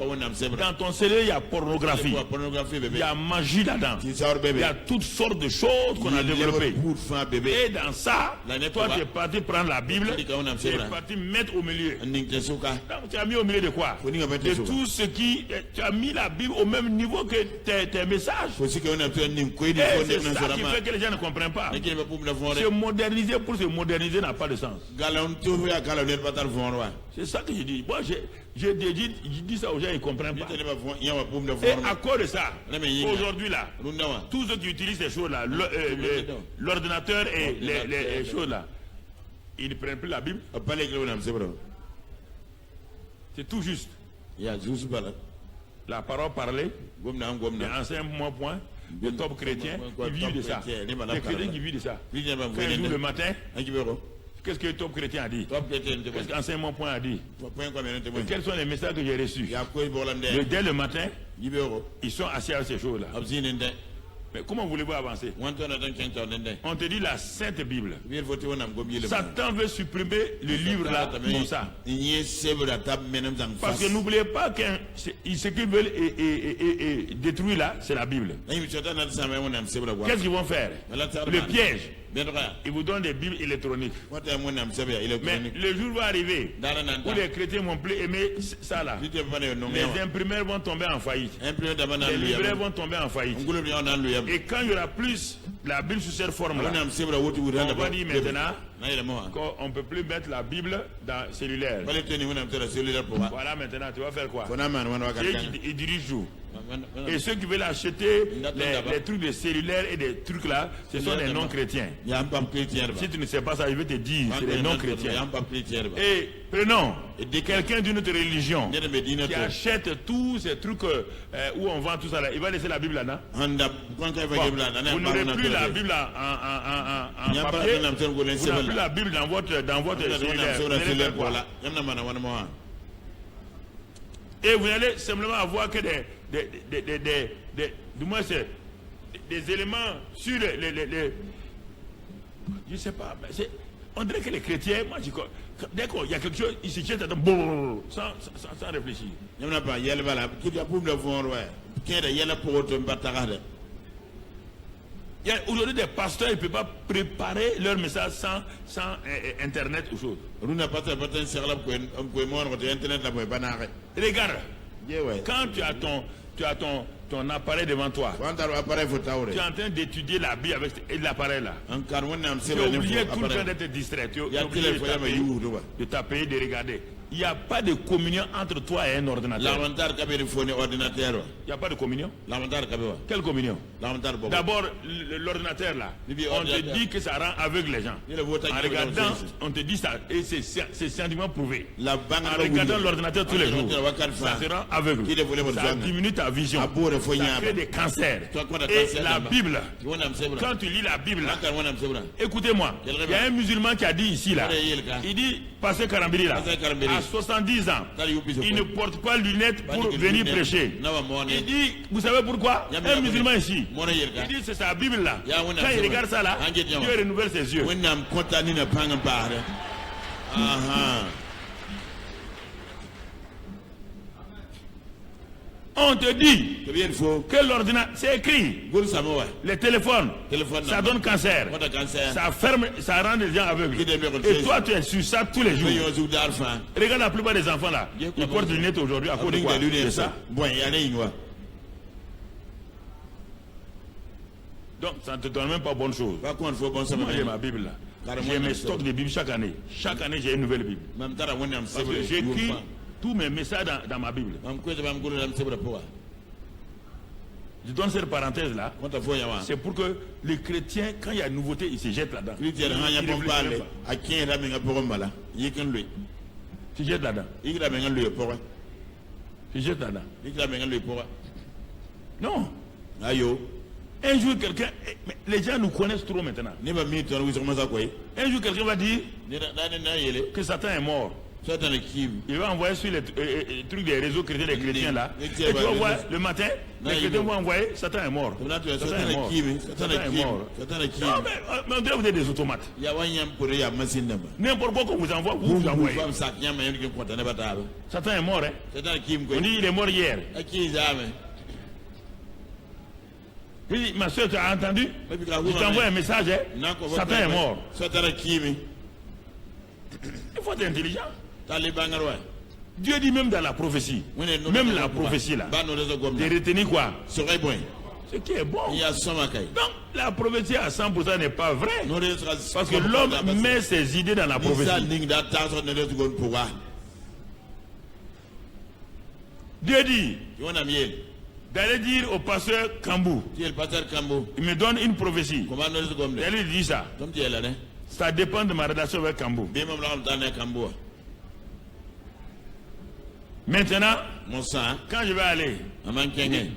C: Dans ton cellulaire, il y a pornographie. Il y a magie là-dedans. Il y a toutes sortes de choses qu'on a développées. Et dans ça, toi tu es parti prendre la Bible, tu es parti mettre au milieu. Donc tu as mis au milieu de quoi? De tout ce qui... Tu as mis la Bible au même niveau que tes messages. Et c'est ça qui fait que les gens ne comprennent pas. Se moderniser pour se moderniser n'a pas de sens. C'est ça que je dis. Moi, je dis ça aux gens, ils ne comprennent pas. Et à cause de ça, aujourd'hui là, tous ceux qui utilisent ces choses-là, l'ordinateur et les choses là, ils ne prennent plus la Bible. C'est tout juste. La parole parlée, enseigne mon point. Les top chrétiens qui vivent de ça. Les chrétiens qui vivent de ça. Quand ils jouent le matin, qu'est-ce que le top chrétien a dit? Qu'est-ce qu'enseignement point a dit? Et quels sont les messages que j'ai reçus? Dès le matin, ils sont assis à ces choses-là. Mais comment voulez-vous avancer? On te dit la Sainte Bible. Satan veut supprimer le livre là comme ça. Parce que n'oubliez pas que ce qu'ils veulent détruire là, c'est la Bible. Qu'est-ce qu'ils vont faire? Le piège. Ils vous donnent des Bibles électroniques. Mais le jour va arriver où les chrétiens vont plus aimer ça là. Les imprimeurs vont tomber en faillite. Les libraires vont tomber en faillite. Et quand il y aura plus la Bible sous cette forme là, on va dire maintenant qu'on ne peut plus mettre la Bible dans le cellulaire. Voilà, maintenant tu vas faire quoi? Ils dirigent tout. Et ceux qui veulent acheter les trucs de cellulaire et des trucs là, ce sont des non-chrétiens. Si tu ne sais pas ça, je vais te dire, c'est des non-chrétiens. Et prenons quelqu'un d'une autre religion qui achète tous ces trucs où on vend tout ça là, il va laisser la Bible là-dedans. Vous n'aurez plus la Bible en papier, vous n'aurez plus la Bible dans votre cellulaire. Et vous allez simplement avoir que du moins c'est des éléments sur les je sais pas, mais on dirait que les chrétiens, moi dès qu'il y a quelque chose, ils se jettent sans réfléchir. Il y a aujourd'hui des pasteurs, ils ne peuvent pas préparer leur message sans internet ou chose. Regarde, quand tu as ton appareil devant toi, tu es en train d'étudier la Bible avec l'appareil là. Tu es obligé tout le temps d'être distrait. Tu es obligé de taper, de regarder. Il n'y a pas de communion entre toi et un ordinateur. Il n'y a pas de communion. Quelle communion? D'abord, l'ordinateur là, on te dit que ça rend aveugle les gens. En regardant, on te dit ça, et c'est scientifiquement prouvé. En regardant l'ordinateur tous les jours, ça te rend aveugle. Ça diminue ta vision. Ça crée des cancers. Et la Bible, quand tu lis la Bible, écoutez-moi, il y a un musulman qui a dit ici là, il dit, Pasteur Karambiri là, à 70 ans, il ne porte pas de lunettes pour venir prêcher. Il dit, vous savez pourquoi? Un musulman ici, il dit c'est sa Bible là. Quand il regarde ça là, Dieu renouvelle ses yeux. On te dit que l'ordinateur, c'est écrit, les téléphones, ça donne cancer, ça ferme, ça rend les gens aveugles. Et toi tu es sur ça tous les jours. Regarde la plupart des enfants là, ils portent des lunettes aujourd'hui à cause de quoi? C'est ça. Donc ça ne te donne même pas bonne chose. Moi j'ai ma Bible là. J'ai mes stocks de Bible chaque année. Chaque année j'ai une nouvelle Bible. Parce que j'écris tous mes messages dans ma Bible. Je donne cette parenthèse là. C'est pour que les chrétiens, quand il y a une nouveauté, ils se jettent là-dedans. Tu jettes là-dedans. Tu jettes là-dedans. Non. Un jour quelqu'un, les gens nous connaissent trop maintenant. Un jour quelqu'un va dire que Satan est mort. Il va envoyer sur les trucs des réseaux chrétiens, les chrétiens là. Et tu vas voir le matin, les chrétiens vont envoyer Satan est mort. Satan est mort. Satan est mort. Non, mais on dirait que vous êtes des automates. N'importe quoi qu'on vous envoie, vous envoyez. Satan est mort, hein. On dit il est mort hier. Oui, ma soeur, tu as entendu? Je t'envoie un message, hein? Satan est mort. Il faut être intelligent. Dieu dit même dans la prophétie, même la prophétie là, de retenir quoi? Ce qui est bon. Donc la prophétie à 100% n'est pas vraie. Parce que l'homme met ses idées dans la prophétie. Dieu dit d'aller dire au pasteur Kambou, il me donne une prophétie. D'aller dire ça. Ça dépend de ma relation avec Kambou. Maintenant, quand je vais aller,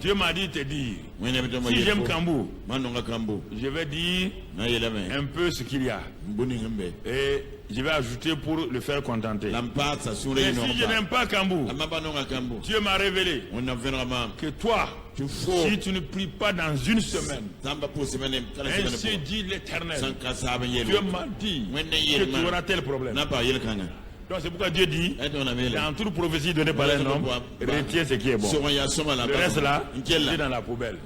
C: Dieu m'a dit te dire, si j'aime Kambou, je vais dire un peu ce qu'il y a. Et je vais ajouter pour le faire contenter. Mais si je n'aime pas Kambou, Dieu m'a révélé que toi, si tu ne pries pas dans une semaine, ainsi dit l'Éternel, Dieu m'a dit que tu auras tel problème. Donc c'est pourquoi Dieu dit, dans toute prophétie donnée par un homme, retiens ce qui est bon. Le reste là, c'est dans la poubelle.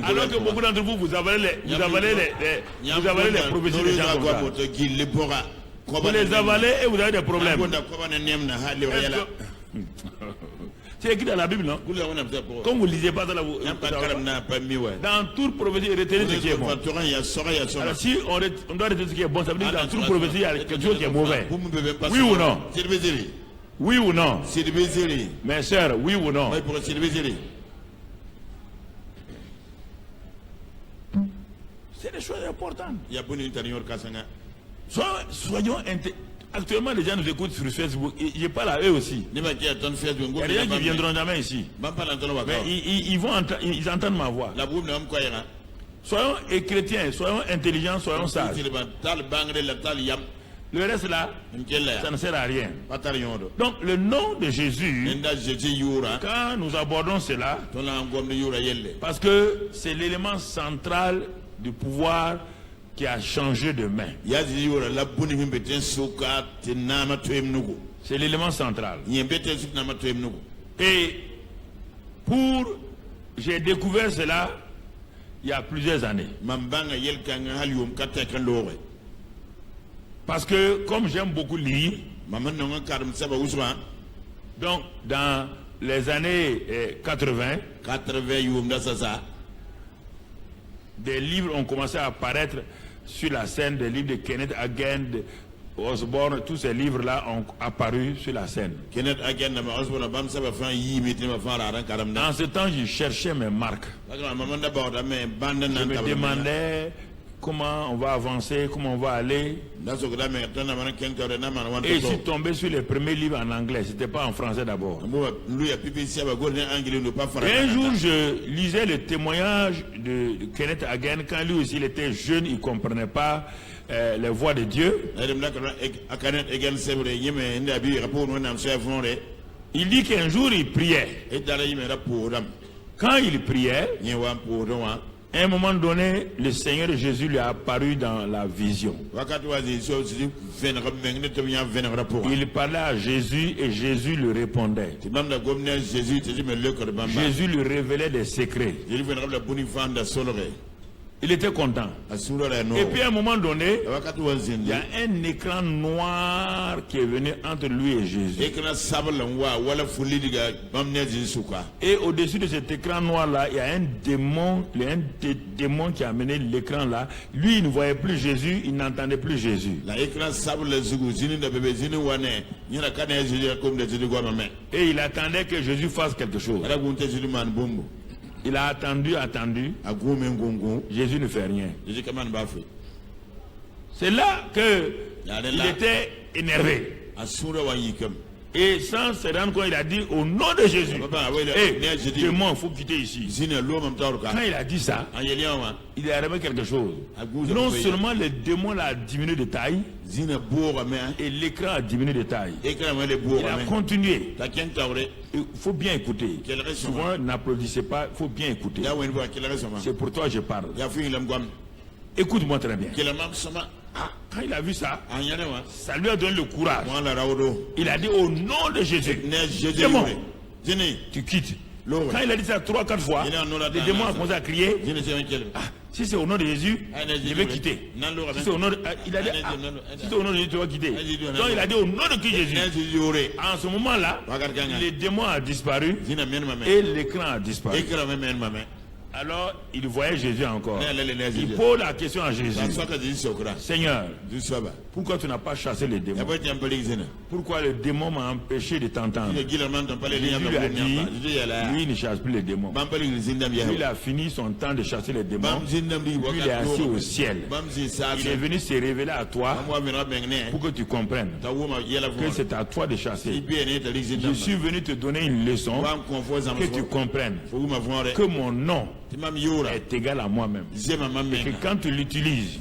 C: Alors que beaucoup d'entre vous, vous avalez les prophéties des gens comme ça. Vous les avalez et vous avez des problèmes. C'est écrit dans la Bible, non? Comme vous ne lisez pas ça là, vous... Dans toute prophétie, retenez ce qui est bon. Alors si on doit retenir ce qui est bon, ça veut dire que dans toute prophétie, il y a quelque chose qui est mauvais. Oui ou non? Oui ou non? Mes sœurs, oui ou non? C'est des choses importantes. Soyons intelligents. Actuellement, les gens nous écoutent sur Facebook. Je parle à eux aussi. Il y a des gens qui ne viendront jamais ici. Mais ils entendent ma voix. Soyons chrétiens, soyons intelligents, soyons sages. Le reste là, ça ne sert à rien. Donc le nom de Jésus, quand nous abordons cela, parce que c'est l'élément central du pouvoir qui a changé de main. C'est l'élément central. Et j'ai découvert cela il y a plusieurs années. Parce que comme j'aime beaucoup lire, donc dans les années 80, des livres ont commencé à apparaître sur la scène, des livres de Kenneth Hagin, Osborne, tous ces livres-là ont apparu sur la scène. En ce temps, je cherchais mes marques. Je me demandais comment on va avancer, comment on va aller. Et je suis tombé sur les premiers livres en anglais, c'était pas en français d'abord. Et un jour, je lisais le témoignage de Kenneth Hagin quand lui aussi il était jeune, il ne comprenait pas les voix de Dieu. Il dit qu'un jour il priait. Quand il priait, à un moment donné, le Seigneur Jésus lui a apparu dans la vision. Il parlait à Jésus et Jésus lui répondait. Jésus lui révélait des secrets. Il était content. Et puis à un moment donné, il y a un écran noir qui est venu entre lui et Jésus. Et au-dessus de cet écran noir-là, il y a un démon qui a amené l'écran là. Lui, il ne voyait plus Jésus, il n'entendait plus Jésus. Et il attendait que Jésus fasse quelque chose. Il a attendu. Jésus ne fait rien. C'est là qu'il était énervé. Et sans se rendre compte, il a dit au nom de Jésus. Démon, il faut quitter ici. Quand il a dit ça, il a remarqué quelque chose. Non seulement le démon a diminué de taille, et l'écran a diminué de taille. Il a continué. Il faut bien écouter. Souvent, n'applaudissez pas, il faut bien écouter. C'est pour toi que je parle. Écoute-moi très bien. Quand il a vu ça, ça lui a donné le courage. Il a dit au nom de Jésus, démon, tu quittes. Quand il a dit ça 3-4 fois, le démon a commencé à crier. Si c'est au nom de Jésus, je vais quitter. Si c'est au nom de, il a dit, si c'est au nom de Jésus, tu vas quitter. Donc il a dit au nom de qui Jésus. En ce moment-là, le démon a disparu et l'écran a disparu. Alors, il voyait Jésus encore. Il pose la question à Jésus. Seigneur, pourquoi tu n'as pas chassé les démons? Pourquoi le démon m'a empêché de t'entendre? Jésus lui a dit, lui il ne chasse plus les démons. Lui, il a fini son temps de chasser les démons. Lui, il est assis au ciel. Il est venu se révéler à toi pour que tu comprennes que c'est à toi de chasser. Je suis venu te donner une leçon que tu comprennes que mon nom est égal à moi-même. Et que quand tu l'utilises,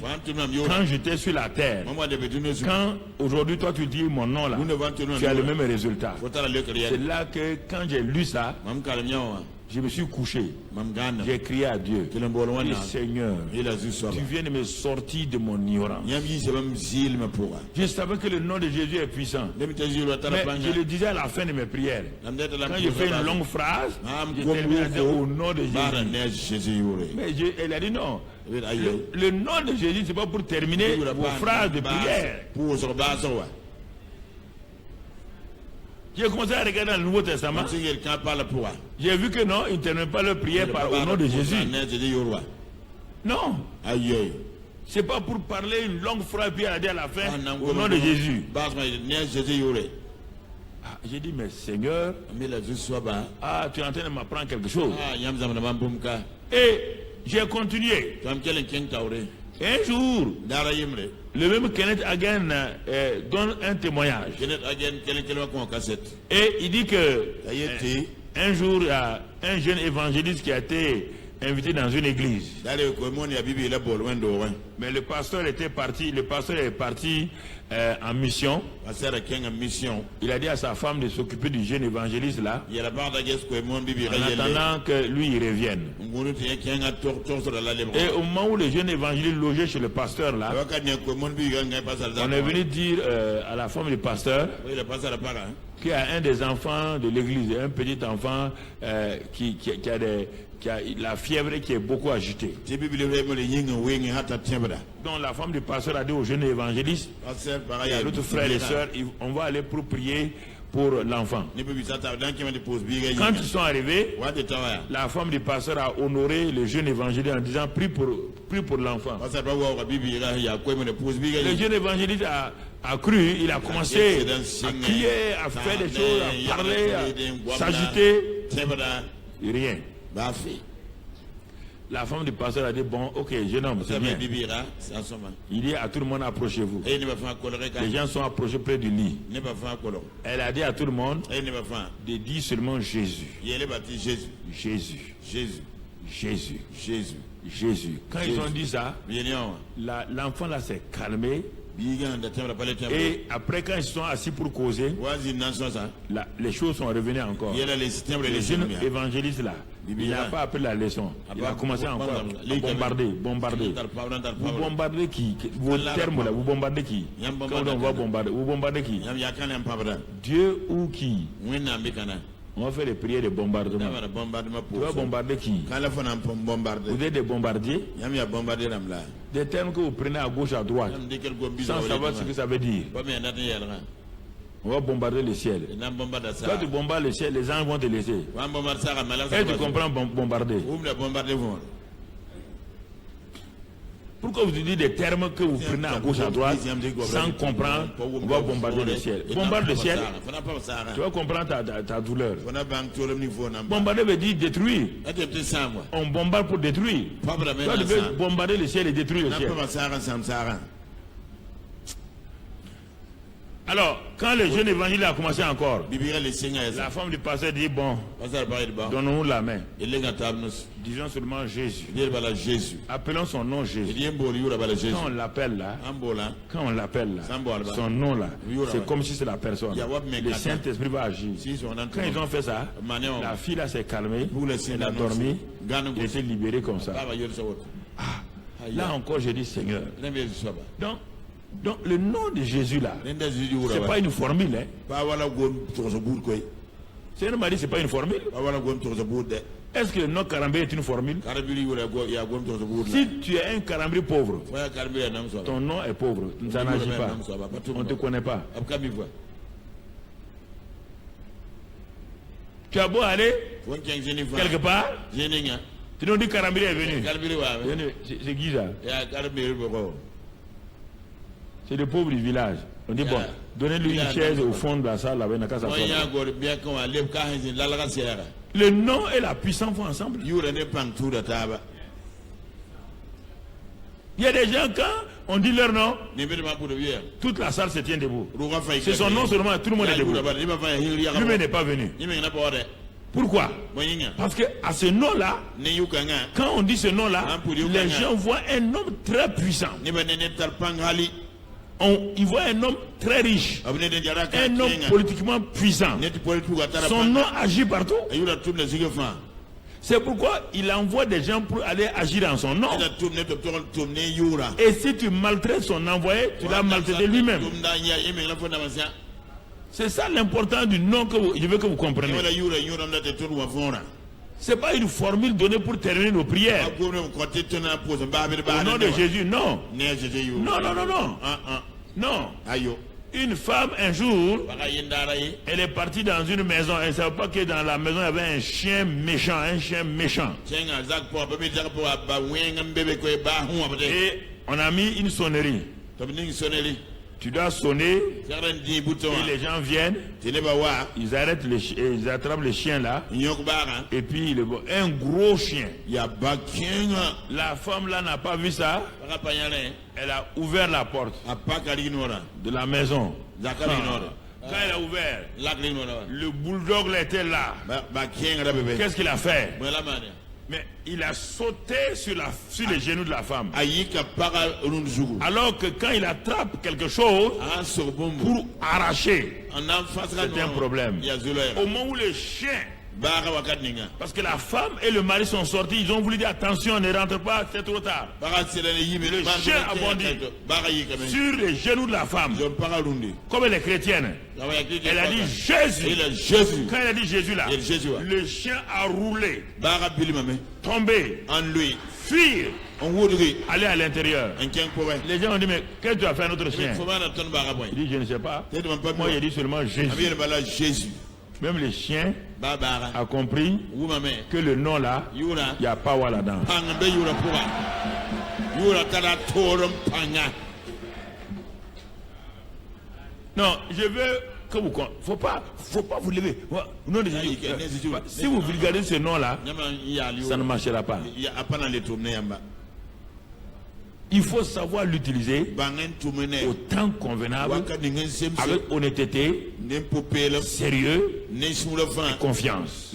C: quand j'étais sur la terre, quand aujourd'hui toi tu dis mon nom là, tu as le même résultat. C'est là que quand j'ai lu ça, je me suis couché. J'ai crié à Dieu. Seigneur, tu viens de me sortir de mon ignorance. Je savais que le nom de Jésus est puissant. Mais je le disais à la fin de mes prières. Quand je fais une longue phrase, je termine à dire au nom de Jésus. Mais elle a dit non. Le nom de Jésus, c'est pas pour terminer vos phrases de prière. J'ai commencé à regarder dans le Nouveau Testament. J'ai vu que non, ils ne terminent pas leur prière au nom de Jésus. Non. C'est pas pour parler une longue phrase puis elle a dit à la fin au nom de Jésus. J'ai dit, mais Seigneur, tu es en train de m'apprendre quelque chose. Et j'ai continué. Un jour, le même Kenneth Hagin donne un témoignage. Et il dit que un jour, il y a un jeune évangéliste qui a été invité dans une église. Mais le pasteur était parti, en mission. Il a dit à sa femme de s'occuper du jeune évangéliste là, en attendant que lui il revienne. Et au moment où le jeune évangéliste logeait chez le pasteur là, on est venu dire à la femme du pasteur qu'il y a un des enfants de l'église, un petit enfant qui a la fièvre qui est beaucoup agitée. Donc la femme du pasteur a dit au jeune évangéliste, à l'autre frère et sœurs, on va aller pour prier pour l'enfant. Quand ils sont arrivés, la femme du pasteur a honoré le jeune évangéliste en disant prie pour l'enfant. Le jeune évangéliste a cru, il a commencé à crier, à faire des choses, à parler, à s'agiter. Rien. La femme du pasteur a dit, bon, ok, jeune homme, c'est bien. Il dit à tout le monde, approchez-vous. Les gens sont approchés près du lit. Elle a dit à tout le monde de dire seulement Jésus. Jésus. Jésus. Jésus. Jésus. Quand ils ont dit ça, l'enfant là s'est calmé. Et après, quand ils sont assis pour causer, les choses sont revenues encore. Le jeune évangéliste là, il n'a pas appris la leçon. Il a commencé encore à bombarder. Vous bombardez qui? Vos termes là, vous bombardez qui? Quand on va bombarder, vous bombardez qui? Dieu ou qui? On va faire les prières de bombardement. Tu vas bombarder qui? Vous êtes des bombardiers? Des termes que vous prenez à gauche, à droite, sans savoir ce que ça veut dire. On va bombarder le ciel. Quand tu bombardes le ciel, les anges vont te laisser. Et tu comprends bombarder. Pourquoi vous dites des termes que vous prenez à gauche, à droite, sans comprendre, on va bombarder le ciel. Bombarde le ciel, tu vas comprendre ta douleur. Bombarder veut dire détruire. On bombarde pour détruire. Toi, tu veux bombarder le ciel et détruire le ciel. Alors, quand le jeune évangile a commencé encore, la femme du pasteur dit, bon, donnons-nous la main. Disons seulement Jésus. Appelons son nom Jésus. Quand on l'appelle là, son nom là, c'est comme si c'est la personne. Le Saint-Esprit va agir. Quand ils ont fait ça, la fille là s'est calmée, elle a dormi, elle s'est libérée comme ça. Là encore, j'ai dit Seigneur. Donc le nom de Jésus là, c'est pas une formule. Seigneur m'a dit c'est pas une formule. Est-ce que le nom Karambé est une formule? Si tu es un Karambé pauvre, ton nom est pauvre, ça n'agit pas. On ne te connaît pas. Tu as beau aller quelque part, tu nous dis Karambé est venu. C'est qui ça? C'est le pauvre du village. On dit bon, donnez-lui une chaise au fond de la salle là-bas. Le nom et la puissance vont ensemble. Il y a des gens, quand on dit leur nom, toute la salle se tient debout. C'est son nom seulement, tout le monde est debout. Lui-même n'est pas venu. Pourquoi? Parce que à ce nom-là, quand on dit ce nom-là, les gens voient un homme très puissant. Il voit un homme très riche, un homme politiquement puissant. Son nom agit partout. C'est pourquoi il envoie des gens pour aller agir en son nom. Et si tu maltraites son envoyé, tu l'as maltraité lui-même. C'est ça l'important du nom que je veux que vous compreniez. Ce n'est pas une formule donnée pour terminer nos prières. Au nom de Jésus, non. Non. Une femme, un jour, elle est partie dans une maison. Elle ne savait pas que dans la maison, il y avait un chien méchant. Et on a mis une sonnerie. Tu dois sonner et les gens viennent, ils arrêtent ils attrapent le chien là, et puis un gros chien. La femme là n'a pas vu ça. Elle a ouvert la porte de la maison. Quand elle a ouvert, le bulldog là était là. Qu'est-ce qu'il a fait? Mais il a sauté sur les genoux de la femme. Alors que quand il attrape quelque chose pour arracher, c'est un problème. Au moment où le chien, parce que la femme et le mari sont sortis, ils ont voulu dire attention, ne rentre pas, c'est trop tard. Le chien a bondi sur les genoux de la femme, comme elle est chrétienne. Elle a dit Jésus. Quand elle a dit Jésus là, le chien a roulé, tombé, fuir, aller à l'intérieur. Les gens ont dit mais qu'est-ce que tu as fait à notre chien? Il dit je ne sais pas. Moi il dit seulement Jésus. Même le chien a compris que le nom là, il n'y a pas là-dedans. Non, je veux que vous... Faut pas vous lever. Non, si vous vulgarisez ce nom-là, ça ne marchera pas. Il faut savoir l'utiliser au temps convenable, avec honnêteté, sérieux et confiance.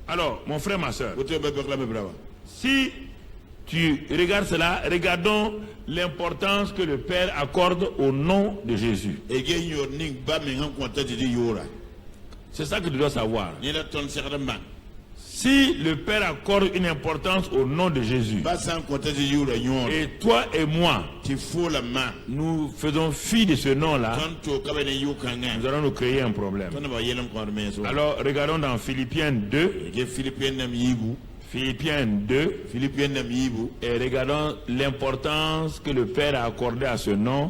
C: Alors, mon frère, ma soeur, si tu regardes cela, regardons l'importance que le Père accorde au nom de Jésus. C'est ça que tu dois savoir. Si le Père accorde une importance au nom de Jésus, et toi et moi, nous faisons fi de ce nom-là, nous allons nous créer un problème. Alors, regardons dans Philippiens 2. Philippiens 2, et regardons l'importance que le Père a accordée à ce nom.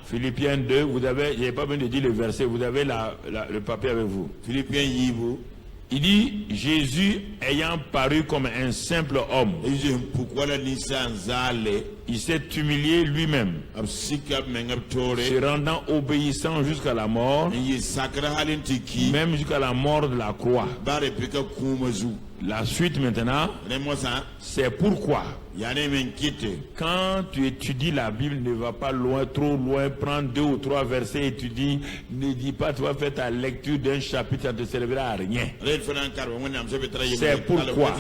C: Philippiens 2, vous avez, je n'ai pas besoin de dire le verset, vous avez le papier avec vous. Il dit, Jésus ayant paru comme un simple homme, il s'est humilié lui-même, se rendant obéissant jusqu'à la mort, même jusqu'à la mort de la croix. La suite maintenant, c'est pourquoi quand tu étudies la Bible, ne va pas loin, trop loin, prends 2 ou 3 versets et tu dis, ne dis pas tu vas faire ta lecture d'un chapitre, ça ne te servira à rien. C'est pourquoi.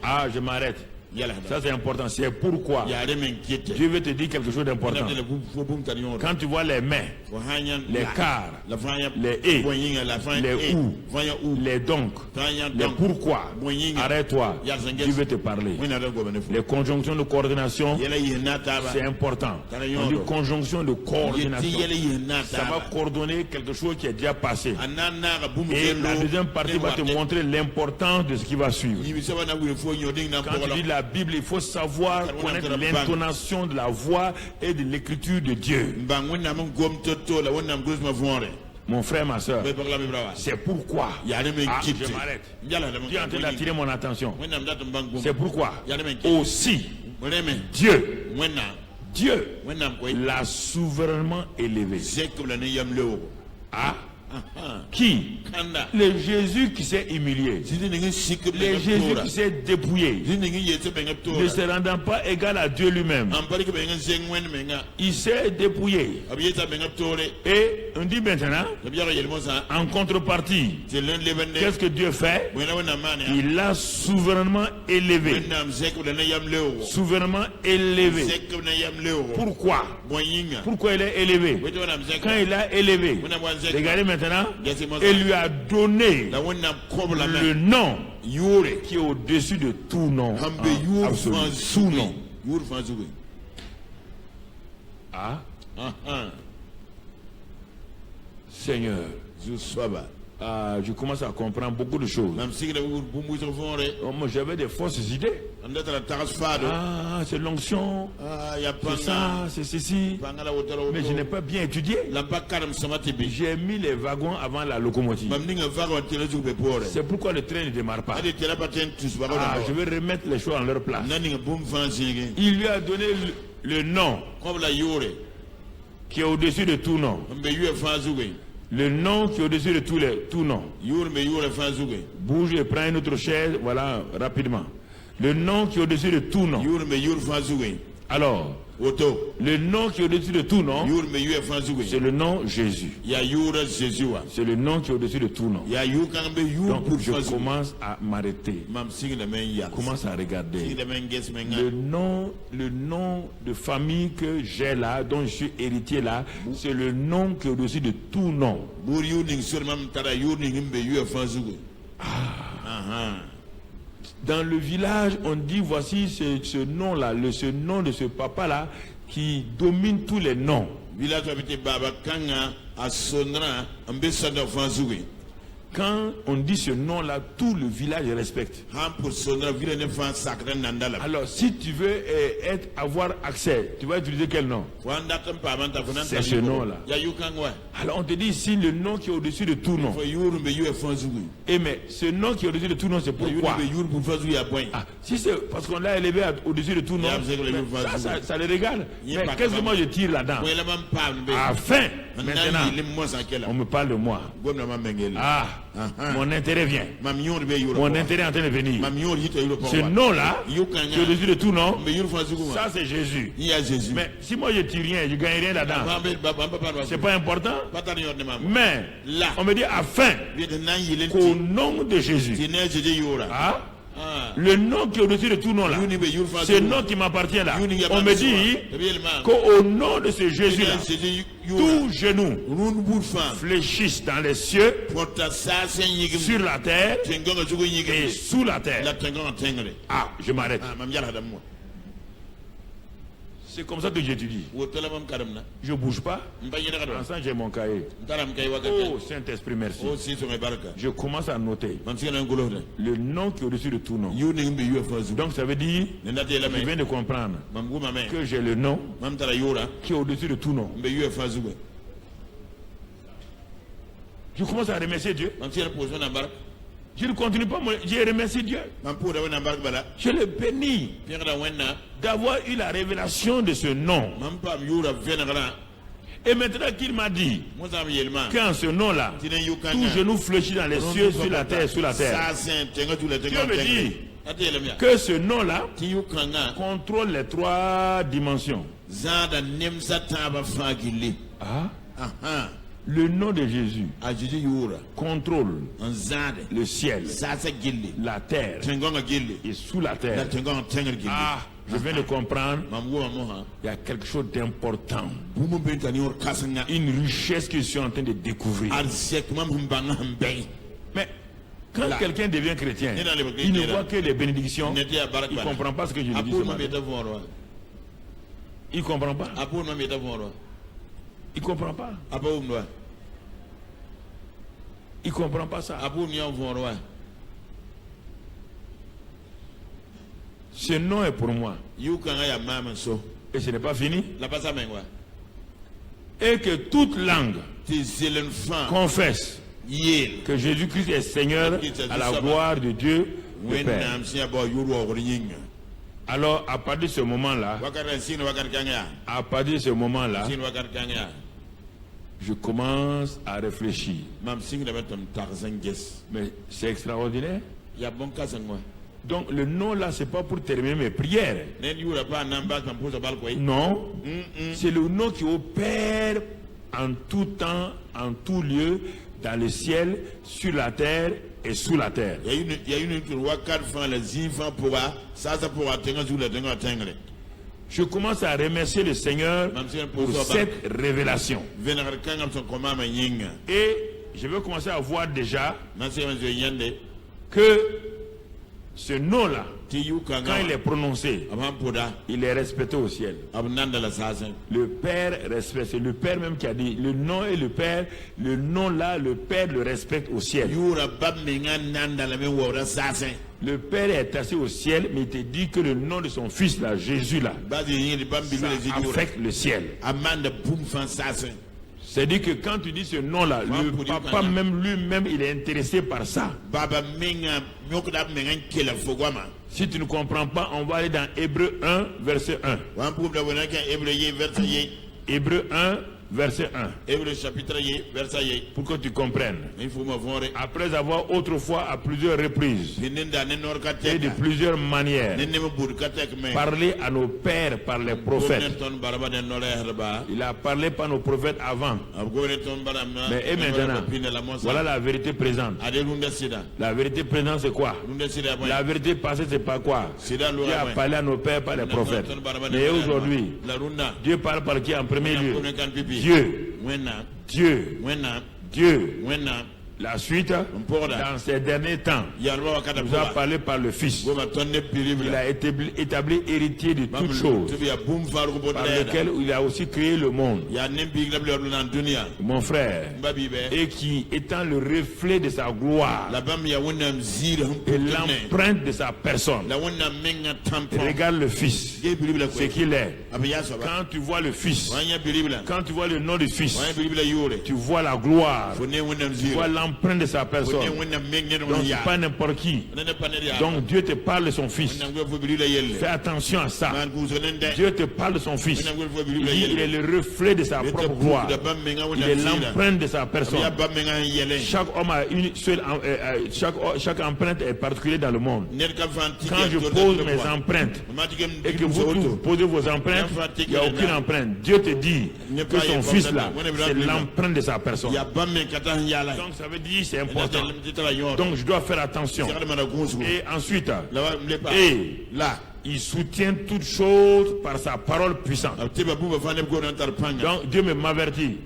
C: Ah, je m'arrête. Ça c'est important, c'est pourquoi Dieu veut te dire quelque chose d'important. Quand tu vois les mains, les quarts, les et, les ou, les donc, les pourquoi, arrête-toi, Dieu veut te parler. Les conjonctions de coordination, c'est important. On dit conjonction de coordination, ça va coordonner quelque chose qui est déjà passé. Et la deuxième partie va te montrer l'importance de ce qui va suivre. Quand tu dis la Bible, il faut savoir connaître l'intonation de la voix et de l'écriture de Dieu. Mon frère, ma soeur, c'est pourquoi. Je m'arrête. Dieu est en train d'attirer mon attention. C'est pourquoi aussi Dieu l'a souverainement élevé. Qui? Le Jésus qui s'est humilié, le Jésus qui s'est dépouillé, ne se rendant pas égal à Dieu lui-même, il s'est dépouillé. Et on dit maintenant, en contrepartie, qu'est-ce que Dieu fait? Il l'a souverainement élevé. Souverainement élevé. Pourquoi? Pourquoi il est élevé? Quand il l'a élevé, regardez maintenant, il lui a donné le nom qui est au-dessus de tout nom. Absolument. Tout nom. Seigneur, je commence à comprendre beaucoup de choses. Moi, j'avais des fausses idées. C'est l'onction, c'est ça, c'est ceci. Mais je n'ai pas bien étudié. J'ai mis les wagons avant la locomotive. C'est pourquoi le train ne démarre pas. Je vais remettre les choses en leur place. Il lui a donné le nom qui est au-dessus de tout nom. Le nom qui est au-dessus de tout nom. Bouge et prends une autre chaise, voilà, rapidement. Le nom qui est au-dessus de tout nom. Alors, le nom qui est au-dessus de tout nom, c'est le nom Jésus. C'est le nom qui est au-dessus de tout nom. Donc je commence à m'arrêter. Commence à regarder. Le nom de famille que j'ai là, dont je suis héritier là, c'est le nom qui est au-dessus de tout nom. Dans le village, on dit voici ce nom-là, ce nom de ce papa-là qui domine tous les noms. Quand on dit ce nom-là, tout le village respecte. Alors, si tu veux avoir accès, tu vas utiliser quel nom? C'est ce nom-là. Alors, on te dit ici le nom qui est au-dessus de tout nom. Et mais ce nom qui est au-dessus de tout nom, c'est pourquoi? Si c'est parce qu'on l'a élevé au-dessus de tout nom, ça le régale. Mais qu'est-ce que moi je tire là-dedans? Afin, maintenant, on me parle de moi. Mon intérêt vient. Mon intérêt est en train de venir. Ce nom-là, qui est au-dessus de tout nom, ça c'est Jésus. Mais si moi je tire rien, je ne gagne rien là-dedans, c'est pas important. Mais on me dit afin qu'au nom de Jésus, le nom qui est au-dessus de tout nom là, ce nom qui m'appartient là, on me dit qu'au nom de ce Jésus là, tout genou fléchisse dans les cieux, sur la terre et sous la terre. Je m'arrête. C'est comme ça que j'étudie. Je ne bouge pas. Ensemble, j'ai mon cahier. Oh, Saint-Esprit, merci. Je commence à noter le nom qui est au-dessus de tout nom. Donc, ça veut dire, je viens de comprendre que j'ai le nom qui est au-dessus de tout nom. Je commence à remercier Dieu. Je ne continue pas, j'ai remercié Dieu. Je le bénis d'avoir eu la révélation de ce nom. Et maintenant qu'il m'a dit qu'en ce nom-là, tout genou fléchit dans les cieux, sur la terre, sous la terre. Dieu me dit que ce nom-là contrôle les 3 dimensions. Le nom de Jésus contrôle le ciel, la terre et sous la terre. Je viens de comprendre. Il y a quelque chose d'important. Une richesse que je suis en train de découvrir. Mais quand quelqu'un devient chrétien, il ne voit que les bénédictions. Il ne comprend pas ce que je lui dis ce matin. Il ne comprend pas. Il ne comprend pas. Il ne comprend pas ça. Ce nom est pour moi. Et ce n'est pas fini. Et que toute langue confesse que Jésus-Christ est Seigneur à la gloire de Dieu le Père. Alors, à partir de ce moment-là, je commence à réfléchir. Mais c'est extraordinaire. Donc le nom là, c'est pas pour terminer mes prières. Non. C'est le nom qui opère en tout temps, en tout lieu, dans le ciel, sur la terre et sous la terre. Je commence à remercier le Seigneur pour cette révélation. Et je vais commencer à voir déjà que ce nom-là, quand il est prononcé, il est respecté au ciel. Le Père respecte. C'est le Père même qui a dit, le nom est le Père, le nom là, le Père le respecte au ciel. Le Père est assis au ciel, mais il te dit que le nom de son fils là, Jésus là, ça affecte le ciel. C'est-à-dire que quand tu dis ce nom-là, le papa même lui-même, il est intéressé par ça. Si tu ne comprends pas, on va aller dans Hébreux 1, verset 1. Hébreux 1, verset 1. Pour que tu comprennes. Après avoir autrefois à plusieurs reprises et de plusieurs manières parlé à nos pères par les prophètes. Il a parlé par nos prophètes avant. Mais et maintenant, voilà la vérité présente. La vérité présente c'est quoi? La vérité passée c'est pas quoi? Dieu a parlé à nos pères par les prophètes. Mais aujourd'hui, Dieu parle par qui en premier lieu? Dieu. La suite, dans ces derniers temps, il nous a parlé par le Fils. Il a établi héritier de toutes choses, par lequel il a aussi créé le monde, mon frère, et qui étant le reflet de sa gloire et l'empreinte de sa personne. Regarde le Fils, ce qu'il est. Quand tu vois le Fils, quand tu vois le nom du Fils, tu vois la gloire, tu vois l'empreinte de sa personne. Donc c'est pas n'importe qui. Donc Dieu te parle de son Fils. Fais attention à ça. Dieu te parle de son Fils. Il est le reflet de sa propre gloire. Il est l'empreinte de sa personne. Chaque homme a une seule, chaque empreinte est particulière dans le monde. Quand je pose mes empreintes et que vous tous posez vos empreintes, il n'y a aucune empreinte. Dieu te dit que son Fils là, c'est l'empreinte de sa personne. Donc ça veut dire c'est important. Donc je dois faire attention. Et ensuite, il soutient toutes choses par sa parole puissante. Donc Dieu m'avertit.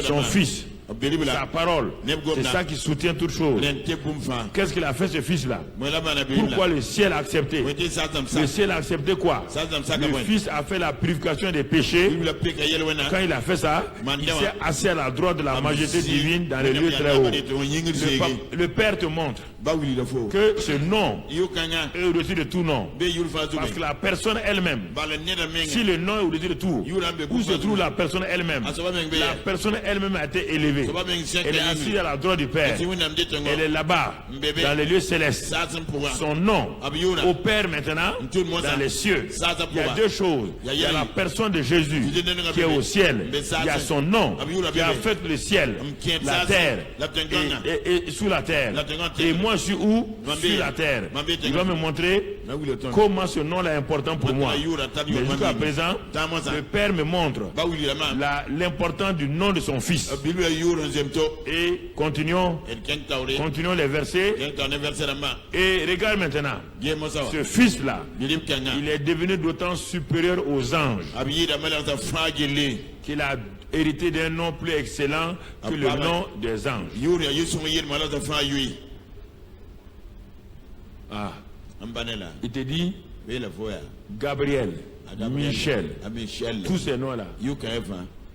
C: Son Fils, sa parole, c'est ça qui soutient toutes choses. Qu'est-ce qu'il a fait ce Fils-là? Pourquoi le ciel a accepté? Le ciel a accepté quoi? Le Fils a fait la purification des péchés. Quand il a fait ça, il s'est assis à la droite de la majesté divine dans les lieux très hauts. Le Père te montre que ce nom est au-dessus de tout nom. Parce que la personne elle-même, si le nom est au-dessus de tout, où se trouve la personne elle-même? La personne elle-même a été élevée. Elle est assise à la droite du Père. Elle est là-bas, dans les lieux célestes. Son nom opère maintenant dans les cieux. Il y a deux choses. Il y a la personne de Jésus qui est au ciel. Il y a son nom qui a fait le ciel, la terre et sous la terre. Et moi je suis où? Sur la terre. Il va me montrer comment ce nom-là est important pour moi. Mais jusqu'à présent, le Père me montre l'importance du nom de son Fils. Et continuons les versets. Et regarde maintenant, ce Fils-là, il est devenu d'autant supérieur aux anges qu'il a hérité d'un nom plus excellent que le nom des anges. Ah. Il te dit Gabriel, Michel, tous ces noms-là.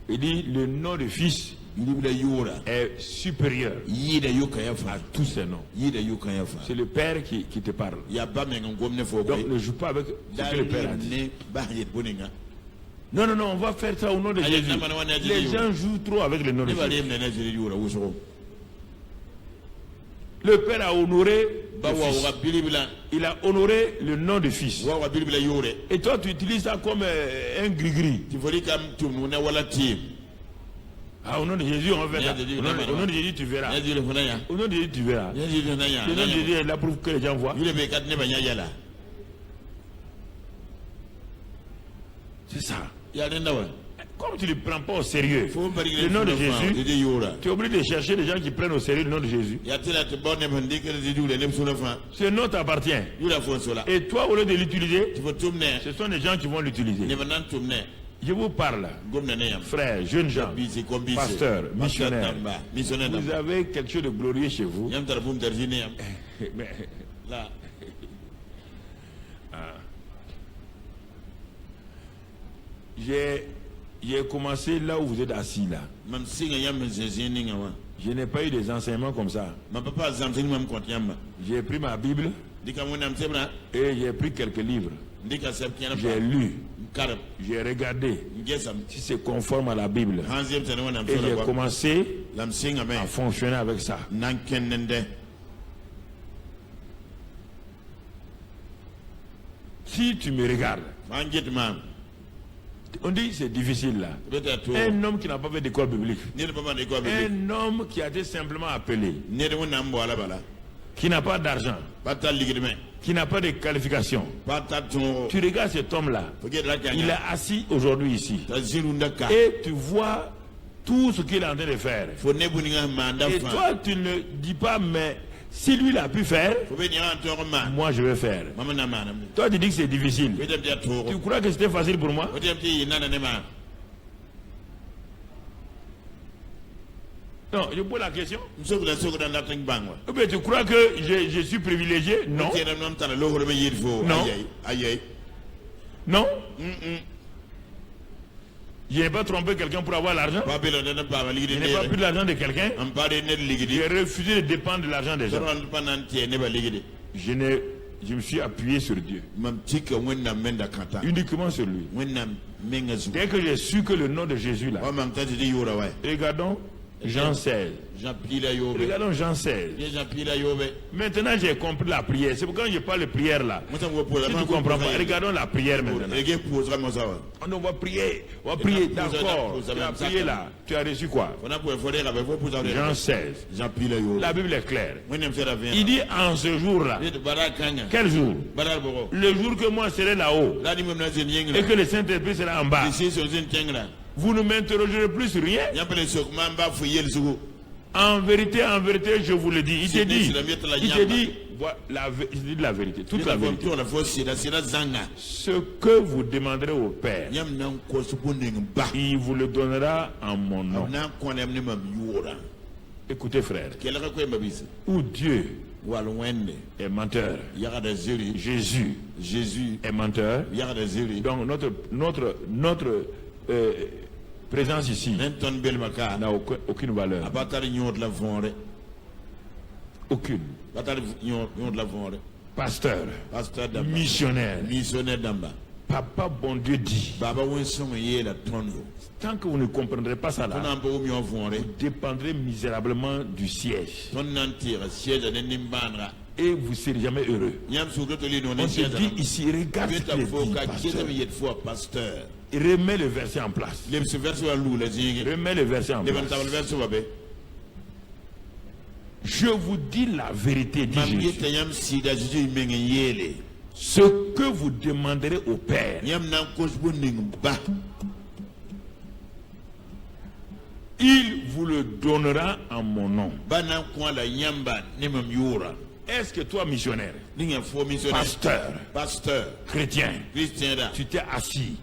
C: Il dit le nom du Fils est supérieur à tous ces noms. C'est le Père qui te parle. Donc ne joue pas avec ce que le Père a dit. Non, on va faire ça au nom de Jésus. Les gens jouent trop avec le nom de Jésus. Le Père a honoré le Fils. Il a honoré le nom du Fils. Et toi tu utilises ça comme un gris-gris. Ah, au nom de Jésus, on va faire ça. Au nom de Jésus, tu verras. Au nom de Jésus, tu verras. Le nom de Jésus est là pour que les gens voient. C'est ça. Comme tu ne le prends pas au sérieux, le nom de Jésus, tu es obligé de chercher des gens qui prennent au sérieux le nom de Jésus. Ce nom t'appartient. Et toi, au lieu de l'utiliser, ce sont des gens qui vont l'utiliser. Je vous parle, frères, jeunes gens, pasteurs, missionnaires. Vous avez quelque chose de glorieux chez vous. J'ai commencé là où vous êtes assis là. Je n'ai pas eu des enseignements comme ça. J'ai pris ma Bible et j'ai pris quelques livres. J'ai lu, j'ai regardé si c'est conforme à la Bible. Et j'ai commencé à fonctionner avec ça. Si tu me regardes, on dit c'est difficile là. Un homme qui n'a pas fait d'école biblique, un homme qui a été simplement appelé, qui n'a pas d'argent, qui n'a pas de qualification. Tu regardes cet homme-là, il est assis aujourd'hui ici. Et tu vois tout ce qu'il est en train de faire. Et toi, tu ne dis pas, mais si lui l'a pu faire, moi je vais faire. Toi, tu dis que c'est difficile. Tu crois que c'était facile pour moi? Non, je pose la question.
D: Monsieur vous laissez dans la trinque bang.
C: Ou bien tu crois que je suis privilégié? Non.
D: Non.
C: Non. Je n'ai pas trompé quelqu'un pour avoir l'argent. Je n'ai pas pris l'argent de quelqu'un. J'ai refusé de dépendre de l'argent des gens. Je me suis appuyé sur Dieu. Uniquement sur lui. Dès que j'ai su que le nom de Jésus là. Regardons Jean 16. Regardons Jean 16. Maintenant j'ai compris la prière. C'est pourquoi je parle de prière là. Si tu ne comprends pas, regardons la prière maintenant. On va prier. On va prier. D'accord. Tu as prié là. Tu as reçu quoi? Jean 16. La Bible est claire. Il dit en ce jour là. Quel jour? Le jour que moi serai là-haut. Et que le Saint-Esprit sera en bas. Vous ne m'interrogerez plus sur rien. En vérité, je vous le dis. Il te dit la vérité, toute la vérité. Ce que vous demanderez au Père, il vous le donnera en mon nom. Écoutez frère, où Dieu est menteur, Jésus est menteur. Donc notre présence ici n'a aucune valeur. Aucune. Pasteur, missionnaire, Papa bon Dieu dit, tant que vous ne comprendrez pas ça là, vous dépendrez misérablement du siège. Et vous ne serez jamais heureux. On se dit ici, regarde ce qu'il dit, pasteur. Remets le verset en place. Remets le verset en place. Je vous dis la vérité, dit Jésus. Ce que vous demanderez au Père, il vous le donnera en mon nom. Est-ce que toi, missionnaire, pasteur, chrétien, tu t'es assis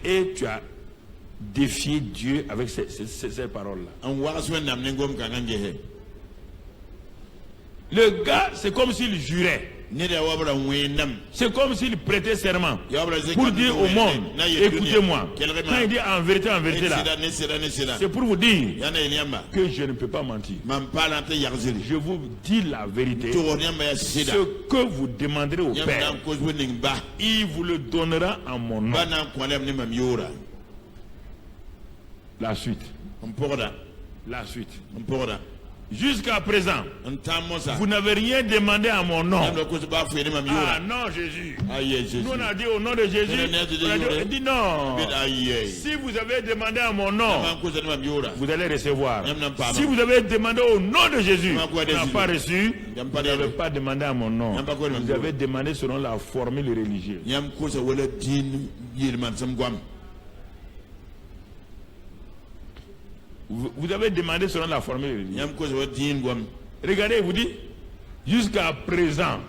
C: et tu as défié Dieu avec ces paroles-là? Le gars, c'est comme s'il jurait. C'est comme s'il prêtait serment pour dire au monde, écoutez-moi, quand il dit en vérité là, c'est pour vous dire que je ne peux pas mentir. Je vous dis la vérité. Ce que vous demanderez au Père, il vous le donnera en mon nom. La suite. La suite. Jusqu'à présent, vous n'avez rien demandé à mon nom. Ah non, Jésus. Nous on a dit au nom de Jésus. On a dit non. Si vous avez demandé à mon nom, vous allez recevoir. Si vous avez demandé au nom de Jésus, vous n'avez pas reçu, vous n'avez pas demandé à mon nom. Vous avez demandé selon la formule religieuse. Vous avez demandé selon la formule. Regardez, vous dit, jusqu'à présent,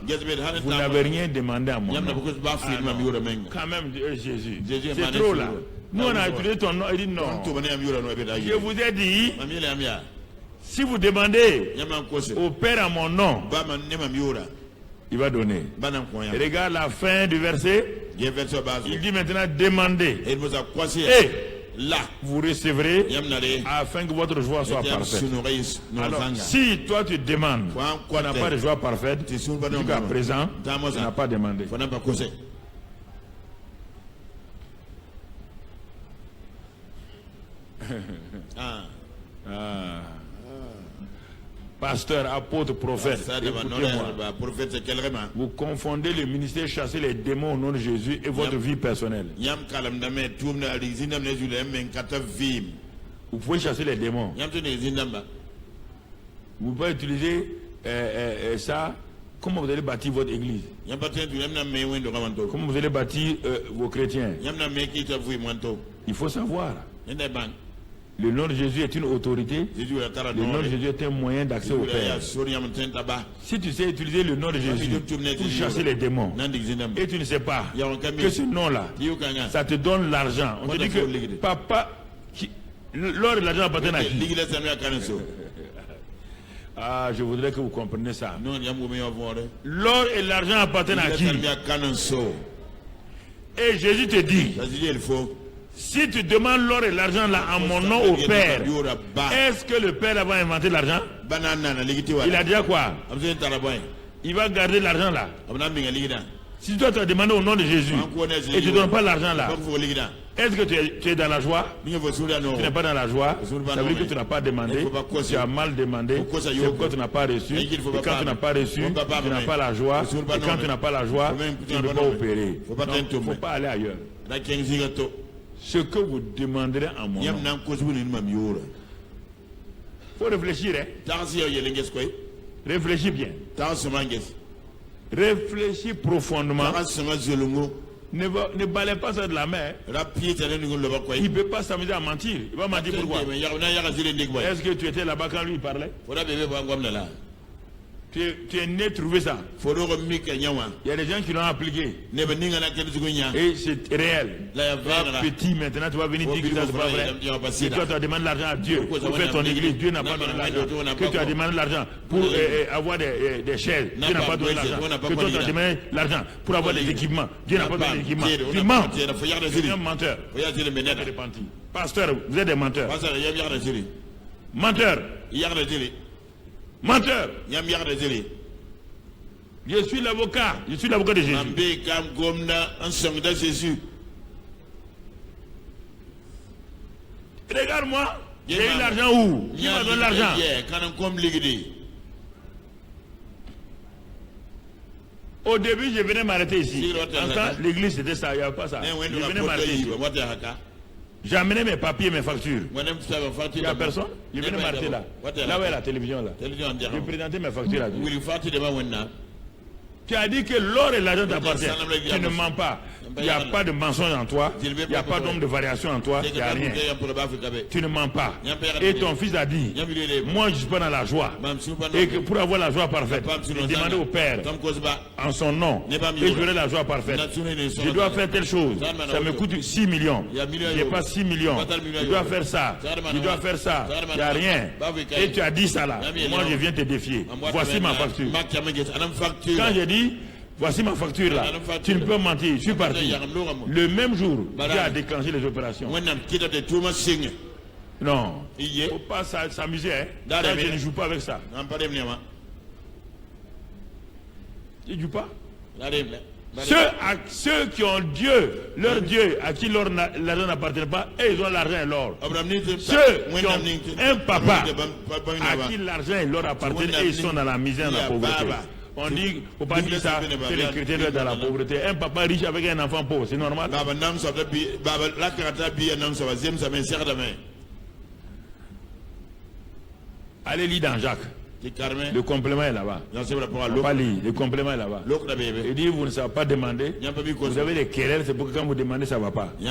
C: vous n'avez rien demandé à moi. Quand même, Jésus, c'est trop là. Nous, on a utilisé ton nom, il dit non. Je vous ai dit, si vous demandez au Père à mon nom, il va donner. Regarde la fin du verset. Il dit maintenant, demandez. Et là, vous recevrez afin que votre joie soit parfaite. Alors, si toi tu demandes, tu n'as pas de joie parfaite, jusqu'à présent, tu n'as pas demandé. Pasteur, apôtre, prophète, écoutez-moi. Vous confondez le ministère chasser les démons au nom de Jésus et votre vie personnelle. Vous pouvez chasser les démons. Vous pouvez utiliser ça. Comment vous allez bâtir votre église? Comment vous allez bâtir vos chrétiens? Il faut savoir. Le nom de Jésus est une autorité. Le nom de Jésus est un moyen d'accès au Père. Si tu sais utiliser le nom de Jésus pour chasser les démons et tu ne sais pas que ce nom-là, ça te donne l'argent. On te dit que papa, L'or et l'argent appartiennent à qui? Ah, je voudrais que vous compreniez ça. L'or et l'argent appartiennent à qui? Et Jésus te dit, si tu demandes l'or et l'argent là en mon nom au Père, est-ce que le Père va inventer l'argent? Il a dit à quoi? Il va garder l'argent là. Si toi tu as demandé au nom de Jésus et tu ne donnes pas l'argent là, est-ce que tu es dans la joie? Tu n'es pas dans la joie. Ça veut dire que tu n'as pas demandé, tu as mal demandé, c'est pourquoi tu n'as pas reçu. Et quand tu n'as pas reçu, tu n'as pas la joie. Et quand tu n'as pas la joie, tu ne peux pas opérer. Il ne faut pas aller ailleurs. Ce que vous demanderez en mon nom. Il faut réfléchir. Réfléchis bien. Réfléchis profondément. Ne balai pas ça de la main. Il ne peut pas s'amuser à mentir. Il va mentir pourquoi? Est-ce que tu étais là-bas quand lui parlait? Tu es né trouver ça. Il y a des gens qui l'ont appliqué. Et c'est réel. Petit, maintenant tu vas venir dire que ça c'est pas vrai. Et toi tu as demandé l'argent à Dieu pour faire ton église. Dieu n'a pas donné l'argent. Que tu as demandé l'argent pour avoir des chaises. Dieu n'a pas donné l'argent. Que toi tu as demandé l'argent pour avoir des équipements. Dieu n'a pas donné l'équipement. Tu mens. Tu es un menteur. Pasteur, vous êtes des menteurs. Menteur. Menteur. Je suis l'avocat. Je suis l'avocat de Jésus. Regarde-moi. J'ai eu l'argent où? Qui m'a donné l'argent? Au début, je venais m'arrêter ici. L'église, c'était ça. Il n'y avait pas ça. Je venais m'arrêter ici. J'amenais mes papiers, mes factures. Il n'y a personne. Je venais m'arrêter là. Là où est la télévision là. Je présentais mes factures là. Tu as dit que l'or et l'argent t'appartiennent. Tu ne mens pas. Il n'y a pas de mensonge en toi. Il n'y a pas d'homme de variation en toi. Il n'y a rien. Tu ne mens pas. Et ton fils a dit, moi je ne suis pas dans la joie. Et que pour avoir la joie parfaite, je demandais au Père en son nom. Et j'aurai la joie parfaite. Je dois faire telle chose. Ça me coûte 6 millions. Je n'ai pas 6 millions. Je dois faire ça. Je dois faire ça. Il n'y a rien. Et tu as dit ça là. Moi je viens te défier. Voici ma facture. Quand j'ai dit, voici ma facture là. Tu ne peux mentir. Je suis parti. Le même jour, Dieu a déclenché les opérations. Non. Il ne faut pas s'amuser. Hein. Je ne joue pas avec ça. Tu ne joues pas. Ceux qui ont Dieu, leur Dieu, à qui l'argent n'appartient pas, et ils ont l'argent et l'or. Ceux qui ont un papa à qui l'argent et l'or appartiennent et ils sont dans la misère et la pauvreté. On dit, il ne faut pas dire ça, que les chrétiens doivent être dans la pauvreté. Un papa riche avec un enfant pauvre, c'est normal. Allez lire dans Jacques. Le complément est là-bas. Pas lire, le complément est là-bas. Il dit, vous ne savez pas demander. Vous avez des querelles, c'est pour que quand vous demandez, ça ne va pas. Non,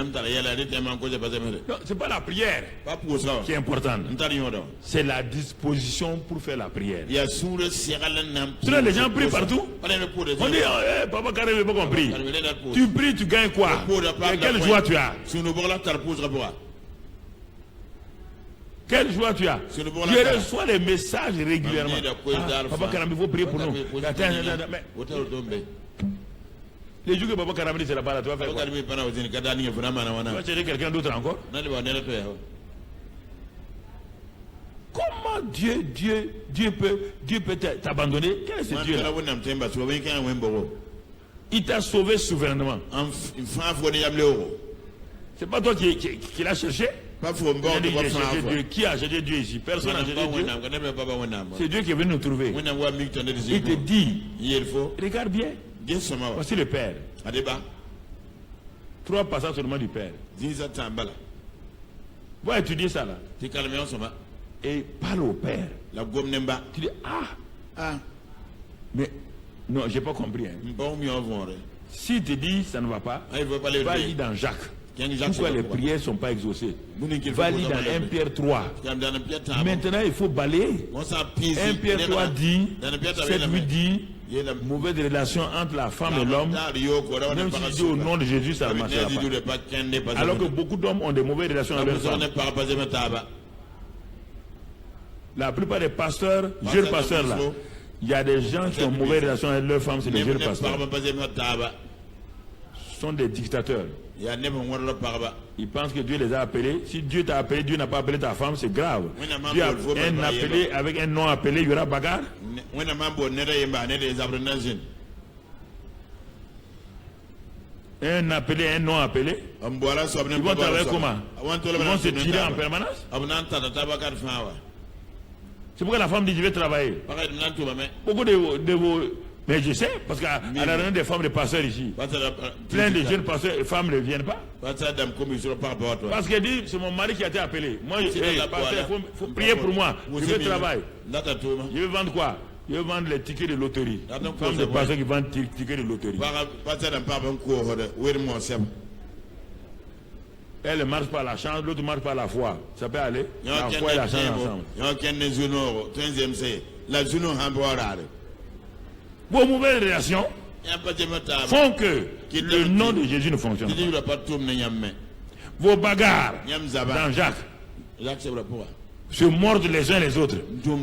C: ce n'est pas la prière qui est importante. C'est la disposition pour faire la prière. Les gens prient partout. On dit, papa Karim n'a pas compris. Tu pries, tu gagnes quoi? Et quelle joie tu as? Quelle joie tu as? Je reçois des messages régulièrement. Papa Karam, il faut prier pour nous. Les jours que Papa Karam dit c'est là-bas, là, tu vas faire quoi? Tu vas chercher quelqu'un d'autre encore? Comment Dieu peut t'abandonner? Quel est ce Dieu-là? Il t'a sauvé souverainement. C'est pas toi qui l'as cherché? Qui a cherché Dieu ici? Personne n'a cherché Dieu. C'est Dieu qui est venu nous trouver. Il te dit, regarde bien. Voici le Père. 3 passages seulement du Père. Va étudier ça là. Et parle au Père. Tu dis, mais non, j'ai pas compris. Hein. Si tu dis ça ne va pas, va lire dans Jacques. Pourquoi les prières ne sont pas exaucées? Va lire dans 1 Pierre 3. Maintenant, il faut balayer. 1 Pierre 3 dit, 7, 8 dit, mauvaise relation entre la femme et l'homme, même si dit au nom de Jésus, ça ne marchera pas. Alors que beaucoup d'hommes ont des mauvaises relations avec leurs femmes. La plupart des pasteurs, jeunes pasteurs là, il y a des gens qui ont mauvaises relations avec leurs femmes, c'est des jeunes pasteurs. Ce sont des dictateurs. Ils pensent que Dieu les a appelés. Si Dieu t'a appelé, Dieu n'a pas appelé ta femme, c'est grave. Dieu a un appelé avec un non appelé, il y aura bagarre. Un appelé, un non appelé. Ils vont travailler comment? Ils vont se tirer en permanence. C'est pourquoi la femme dit je vais travailler. Beaucoup de vos... Mais je sais, parce qu'à la réunion des femmes de pasteurs ici, plein de jeunes pasteurs et femmes ne viennent pas. Parce qu'elle dit, c'est mon mari qui a été appelé. Moi, pasteur, il faut prier pour moi. Je veux travailler. Je veux vendre quoi? Je veux vendre les tickets de loterie. Femmes de pasteurs qui vendent des tickets de loterie. Elle ne marche pas la chance, l'autre marche pas la foi. Ça peut aller? La foi et la chance ensemble. Vos mauvaises relations font que le nom de Jésus ne fonctionne pas. Vos bagarres dans Jacques se mordent les uns les autres.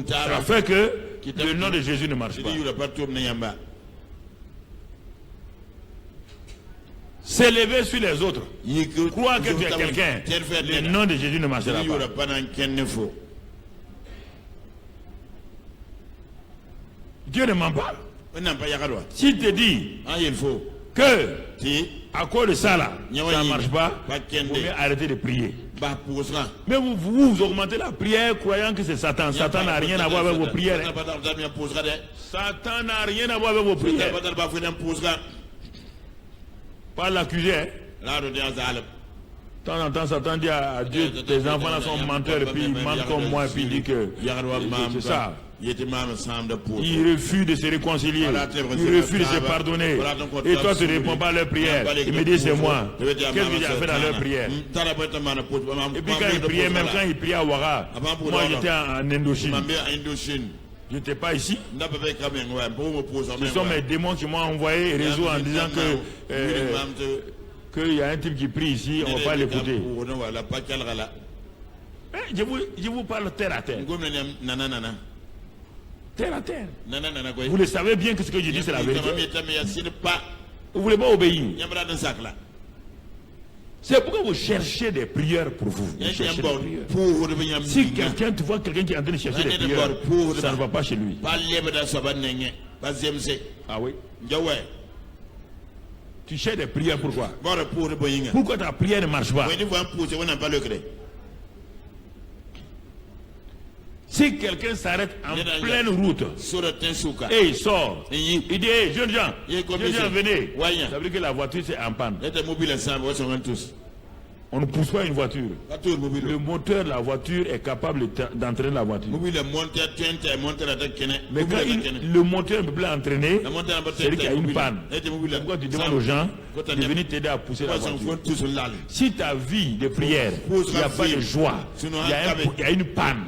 C: Ça fait que le nom de Jésus ne marche pas. S'élever sur les autres, croire que tu es quelqu'un, le nom de Jésus ne marchera pas. Dieu ne ment pas. S'il te dit que à cause de ça là, ça ne marche pas, il faut mieux arrêter de prier. Mais vous augmentez la prière croyant que c'est Satan. Satan n'a rien à voir avec vos prières. Satan n'a rien à voir avec vos prières. Pas l'accuser. De temps en temps, Satan dit à Dieu, tes enfants là sont menteurs, et puis ils mentent comme moi, et puis il dit que c'est ça. Il refuse de se réconcilier. Il refuse de se pardonner. Et toi, tu ne réponds pas à leur prière. Il me dit, c'est moi. Qu'est-ce que j'ai fait dans leur prière? Et puis quand il priait, même quand il priait à Ouara, moi j'étais en Indochine. Je n'étais pas ici. Ce sont mes démons qui m'ont envoyé réseau en disant qu'il y a un type qui prie ici, on ne va pas l'écouter. Je vous parle terre à terre. Terre à terre. Vous le savez bien que ce que je dis c'est la vérité. Vous ne voulez pas obéir. C'est pourquoi vous cherchez des prières pour vous. Vous cherchez des prières. Si quelqu'un, tu vois quelqu'un qui est en train de chercher des prières, ça ne va pas chez lui. Ah oui? Tu cherches des prières pourquoi? Pourquoi ta prière ne marche pas? Si quelqu'un s'arrête en pleine route et il sort, il dit hey, jeunes gens, venez. Ça veut dire que la voiture c'est en panne. On ne pousse pas une voiture. Le moteur de la voiture est capable d'entraîner la voiture. Mais quand le moteur ne peut plus entraîner, c'est-à-dire qu'il y a une panne. Pourquoi tu demandes aux gens de venir t'aider à pousser la voiture? Si ta vie de prière, il n'y a pas de joie, il y a une panne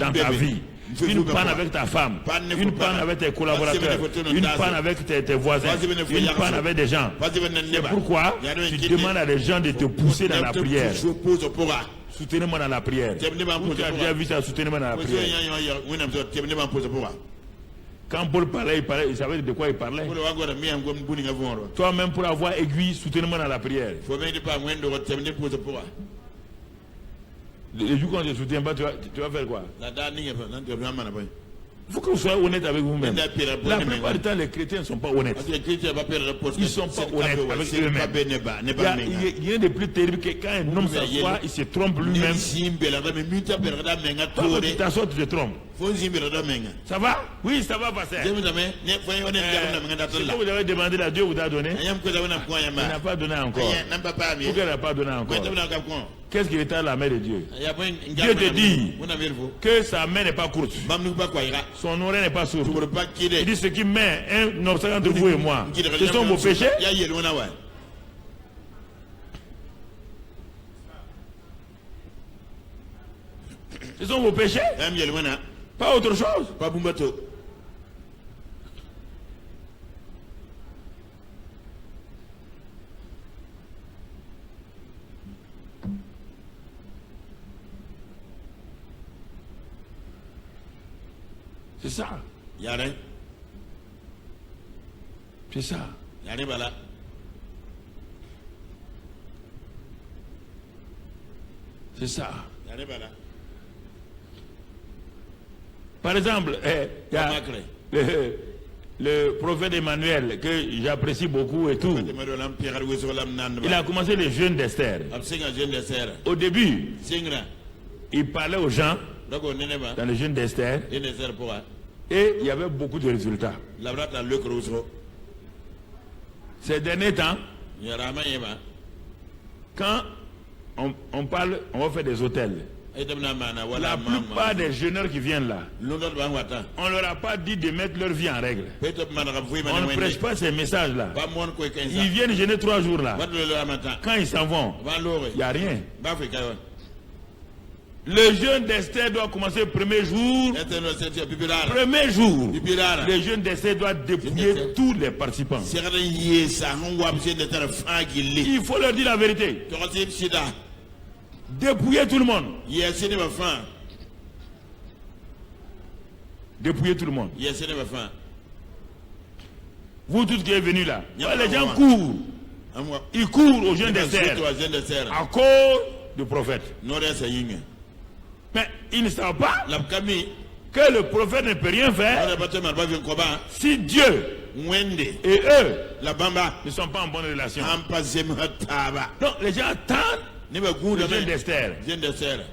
C: dans ta vie. Une panne avec ta femme, une panne avec tes collaborateurs, une panne avec tes voisins, une panne avec des gens. C'est pourquoi tu demandes à des gens de te pousser dans la prière. Soutenez-moi dans la prière. Tu as déjà vu ça, soutenez-moi dans la prière. Quand Paul parlait, il savait de quoi il parlait. Toi-même, pour avoir aiguille, soutenez-moi dans la prière. Le jour quand je ne soutiens pas, tu vas faire quoi? Il faut que vous soyez honnête avec vous-même. La plupart du temps, les chrétiens ne sont pas honnêtes. Ils ne sont pas honnêtes avec eux-mêmes. Il y a rien de plus terrible que quand un homme s'assoit, il se trompe lui-même. Toi, tu t'assois, tu te trompes. Ça va? Oui, ça va passer. Ce que vous avez demandé à Dieu vous a donné. Il n'a pas donné encore. Pourquoi il n'a pas donné encore? Qu'est-ce qui est à la main de Dieu? Dieu te dit que sa main n'est pas courte. Son oreille n'est pas sourde. Il dit ce qui met un obstacle entre vous et moi, ce sont vos péchés. Ce sont vos péchés. Pas autre chose. C'est ça.
D: Yare.
C: C'est ça.
D: Yare bala.
C: C'est ça.
D: Yare bala.
C: Par exemple, il y a le prophète Emmanuel, que j'apprécie beaucoup et tout. Il a commencé les jeûnes d'Esther. Au début, il parlait aux gens dans les jeûnes d'Esther et il y avait beaucoup de résultats. Ces derniers temps, quand on parle, on va faire des hôtels. La plupart des jeûneurs qui viennent là, on ne leur a pas dit de mettre leur vie en règle. On ne prêche pas ces messages-là. Ils viennent jeûner 3 jours là. Quand ils s'en vont, il n'y a rien. Le jeûne d'Esther doit commencer le premier jour. Premier jour, le jeûne d'Esther doit dépouiller tous les participants. Il faut leur dire la vérité. Dépouiller tout le monde. Dépouiller tout le monde. Vous tous qui êtes venus là, les gens courent. Ils courent au jeûne d'Esther à cause du prophète. Mais ils ne savent pas que le prophète ne peut rien faire si Dieu et eux ne sont pas en bonne relation. Donc les gens attendent le jeûne d'Esther,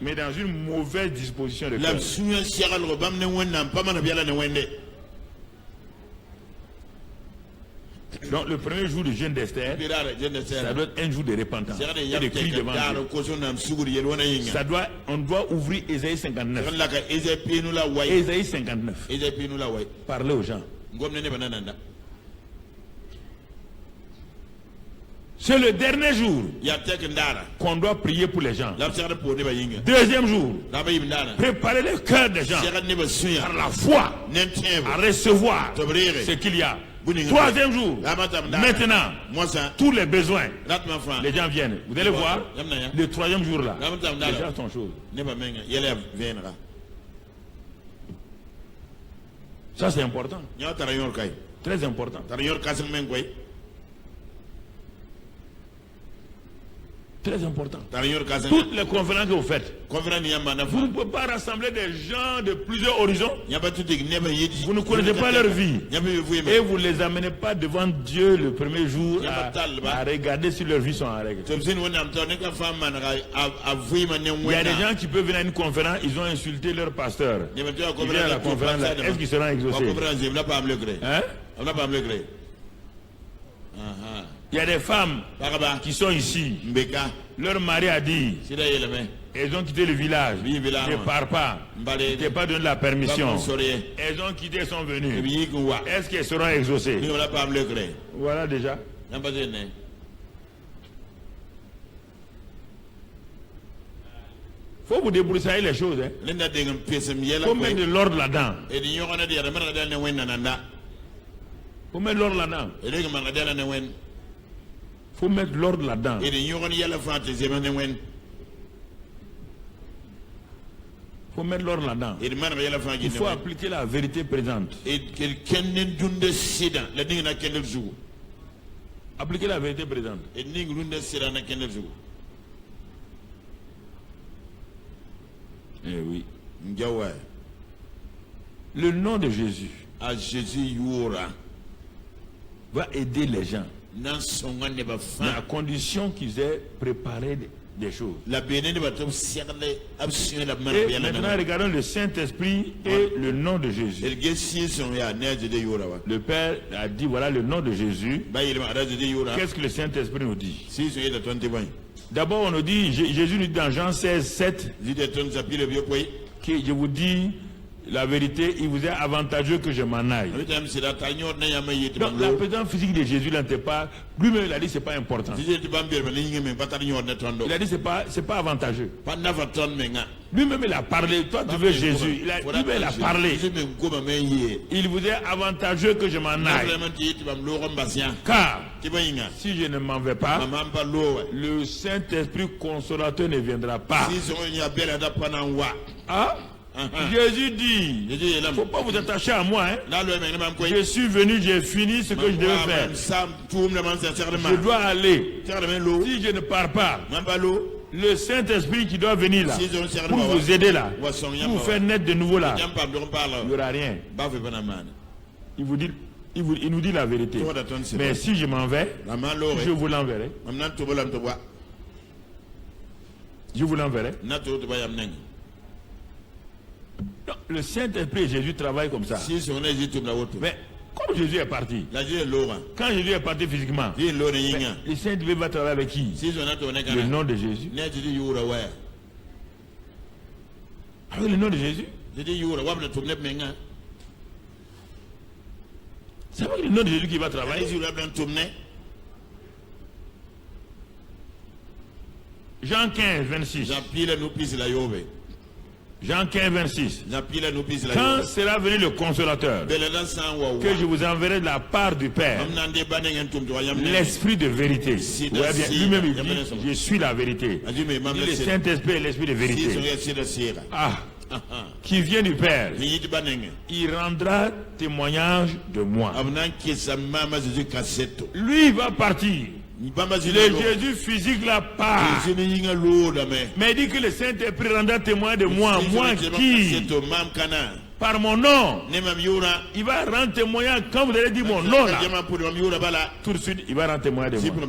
C: mais dans une mauvaise disposition de cœur. Donc le premier jour du jeûne d'Esther, ça doit être un jour de repentance et de cri devant Dieu. On doit ouvrir Ésaïe 59. Ésaïe 59. Parler aux gens. C'est le dernier jour qu'on doit prier pour les gens. Deuxième jour, préparer le cœur des gens par la foi à recevoir ce qu'il y a. Troisième jour, maintenant, tous les besoins, les gens viennent. Vous allez voir, le troisième jour là, les gens sont chauds. Ça c'est important. Très important. Très important. Toutes les conférences que vous faites, vous ne pouvez pas rassembler des gens de plusieurs horizons. Vous ne connaissez pas leur vie. Et vous ne les amenez pas devant Dieu le premier jour à regarder si leurs vies sont en règle. Il y a des gens qui peuvent venir à une conférence, ils ont insulté leur pasteur. Ils viennent à la conférence, est-ce qu'ils seront exaucés? Hein? Il y a des femmes qui sont ici. Leur mari a dit, elles ont quitté le village. Ne pars pas. Ne t'ai pas donné la permission. Elles ont quitté, elles sont venues. Est-ce qu'elles seront exaucées? Voilà déjà. Faut vous débroussailler les choses. Faut mettre de l'ordre là-dedans. Faut mettre l'ordre là-dedans. Faut mettre l'ordre là-dedans. Faut mettre l'ordre là-dedans. Il faut appliquer la vérité présente. Appliquer la vérité présente. Eh oui. Le nom de Jésus va aider les gens, mais à condition qu'ils aient préparé des choses. Et maintenant, regardons le Saint-Esprit et le nom de Jésus. Le Père a dit, voilà le nom de Jésus. Qu'est-ce que le Saint-Esprit nous dit? D'abord, on nous dit, Jésus nous dit dans Jean 16, 7, que je vous dis la vérité, il vous est avantageux que je m'en aille. Donc la présence physique de Jésus n'était pas, lui-même il a dit c'est pas important. Il a dit c'est pas avantageux. Lui-même il a parlé, toi tu veux Jésus, lui-même il a parlé. Il vous est avantageux que je m'en aille. Car si je ne m'en vais pas, le Saint-Esprit consolateur ne viendra pas. Ah? Jésus dit, il ne faut pas vous attacher à moi. Hein. Je suis venu, j'ai fini ce que je devais faire. Je dois aller. Si je ne pars pas, le Saint-Esprit qui doit venir là, pour vous aider là, pour vous faire naître de nouveau là, il n'y aura rien. Il nous dit la vérité. Mais si je m'en vais, je vous l'enverrai. Je vous l'enverrai. Le Saint-Esprit et Jésus travaillent comme ça. Mais comme Jésus est parti, quand Jésus est parti physiquement, le Saint-Esprit va travailler avec qui? Le nom de Jésus. Avec le nom de Jésus. C'est avec le nom de Jésus qui va travailler. Jean 15, 26. Jean 15, 26. Quand sera venu le consolateur, que je vous enverrai de la part du Père, l'Esprit de vérité. Lui-même il dit, je suis la vérité. Il dit le Saint-Esprit est l'Esprit de vérité. Qui vient du Père, il rendra témoignage de moi. Lui va partir. Le Jésus physique la part. Mais il dit que le Saint-Esprit rendra témoin de moi. Moi qui, par mon nom, il va rendre témoignage. Quand vous allez dire mon nom là, tout de suite il va rendre témoignage de moi.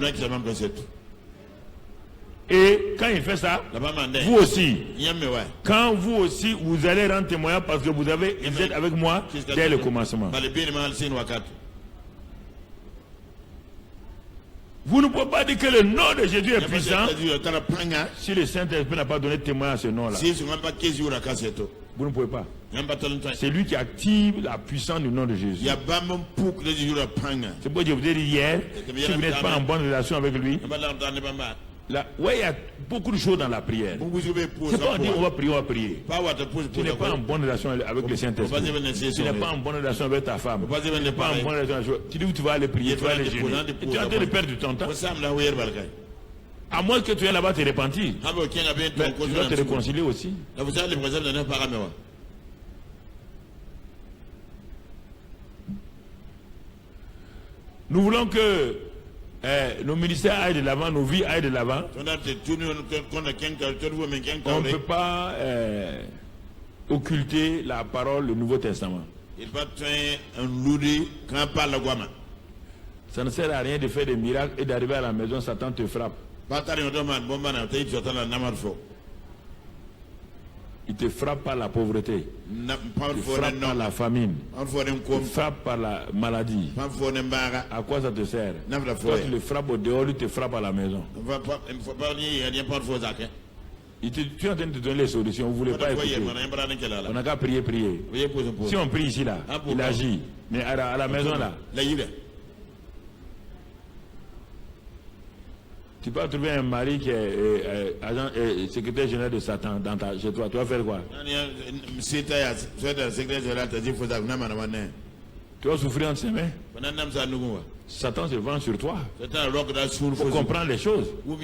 C: Et quand il fait ça, vous aussi, quand vous aussi vous allez rendre témoignage parce que vous êtes avec moi dès le commencement. Vous ne pouvez pas dire que le nom de Jésus est puissant si le Saint-Esprit n'a pas donné témoignage à ce nom-là. Vous ne pouvez pas. C'est lui qui active la puissance du nom de Jésus. C'est pourquoi je vous ai dit hier, si vous n'êtes pas en bonne relation avec lui, là, ouais, il y a beaucoup de choses dans la prière. C'est pas on dit on va prier. Tu n'es pas en bonne relation avec le Saint-Esprit. Tu n'es pas en bonne relation avec ta femme. Tu n'es pas en bonne relation. Tu dis où tu vas aller prier, tu vas aller gêner. Et tu es en train de perdre du temps. À moins que tu es là-bas te repentir. Mais tu dois te réconcilier aussi. Nous voulons que nos ministères aillent de l'avant, nos vies aillent de l'avant. On ne peut pas occulter la parole du Nouveau Testament. Ça ne sert à rien de faire des miracles et d'arriver à la maison, Satan te frappe. Il te frappe par la pauvreté, il te frappe par la famine, il te frappe par la maladie. À quoi ça te sert? Toi tu le frappes au dehors, il te frappe à la maison. Tu es en train de te donner les solutions, vous ne voulez pas écouter. On n'a qu'à prier. Si on prie ici là, il agit. Mais à la maison là, tu peux trouver un mari qui est agent secrétaire général de Satan chez toi. Tu vas faire quoi? Tu vas souffrir entre ses mains. Satan se venge sur toi. Il faut comprendre les choses. Il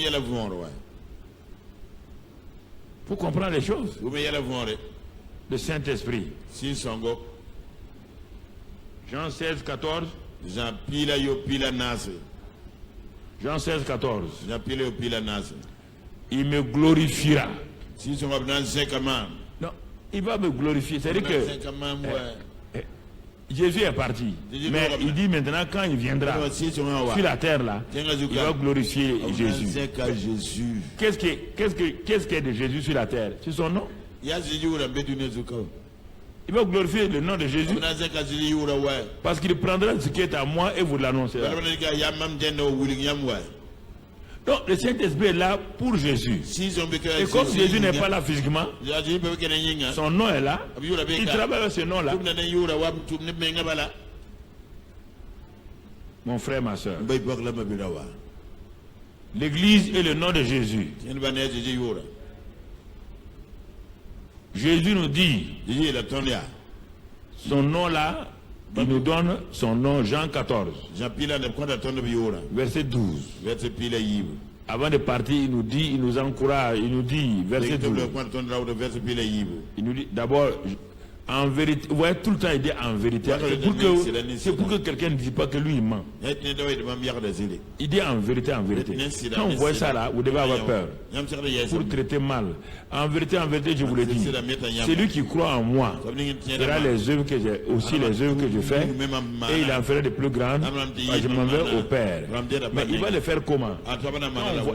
C: faut comprendre les choses. Le Saint-Esprit. Jean 16, 14. Jean 16, 14. Il me glorifiera. Non, il va me glorifier. C'est-à-dire que Jésus est parti. Mais il dit maintenant, quand il viendra sur la terre là, il va glorifier Jésus. Qu'est-ce qui est de Jésus sur la terre? C'est son nom. Il va glorifier le nom de Jésus parce qu'il prendra ce qui est à moi et vous l'annoncera. Donc le Saint-Esprit est là pour Jésus. Et comme Jésus n'est pas là physiquement, son nom est là. Il travaille avec ce nom-là. Mon frère, ma soeur, l'Église est le nom de Jésus. Jésus nous dit, son nom là, il nous donne son nom, Jean 14, verset 12. Avant de partir, il nous encourage, il nous dit, verset 12. Il nous dit d'abord, en vérité, vous voyez, tout le temps il dit en vérité. C'est pour que quelqu'un ne dise pas que lui il ment. Il dit en vérité, en vérité. Quand vous voyez ça là, vous devez avoir peur. Pour traiter mal. En vérité, je vous le dis. Celui qui croit en moi fera les œuvres que j'ai, aussi les œuvres que je fais, et il en fera de plus grandes. Je m'en vais au Père. Mais il va le faire comment?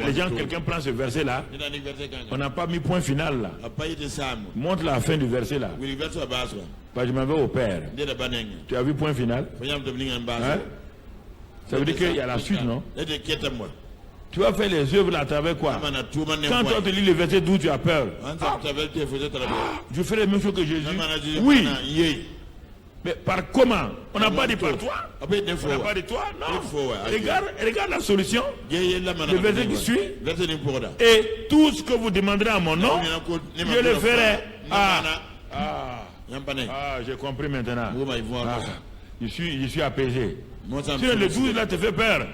C: Les gens, quelqu'un prend ce verset là, on n'a pas mis point final là. Montre la fin du verset là. Je m'en vais au Père. Tu as vu point final? Hein? Ça veut dire qu'il y a la suite, non? Tu vas faire les œuvres là à travers quoi? Quand toi te lis le verset 12, tu as peur. Je ferai la même chose que Jésus. Oui. Mais par comment? On n'a pas dit par toi. On n'a pas dit toi, non. Regarde la solution. Le verset qui suit. Et tout ce que vous demanderez à mon nom, je le ferai. J'ai compris maintenant. Je suis apaisé. Si le 12 là te fait peur,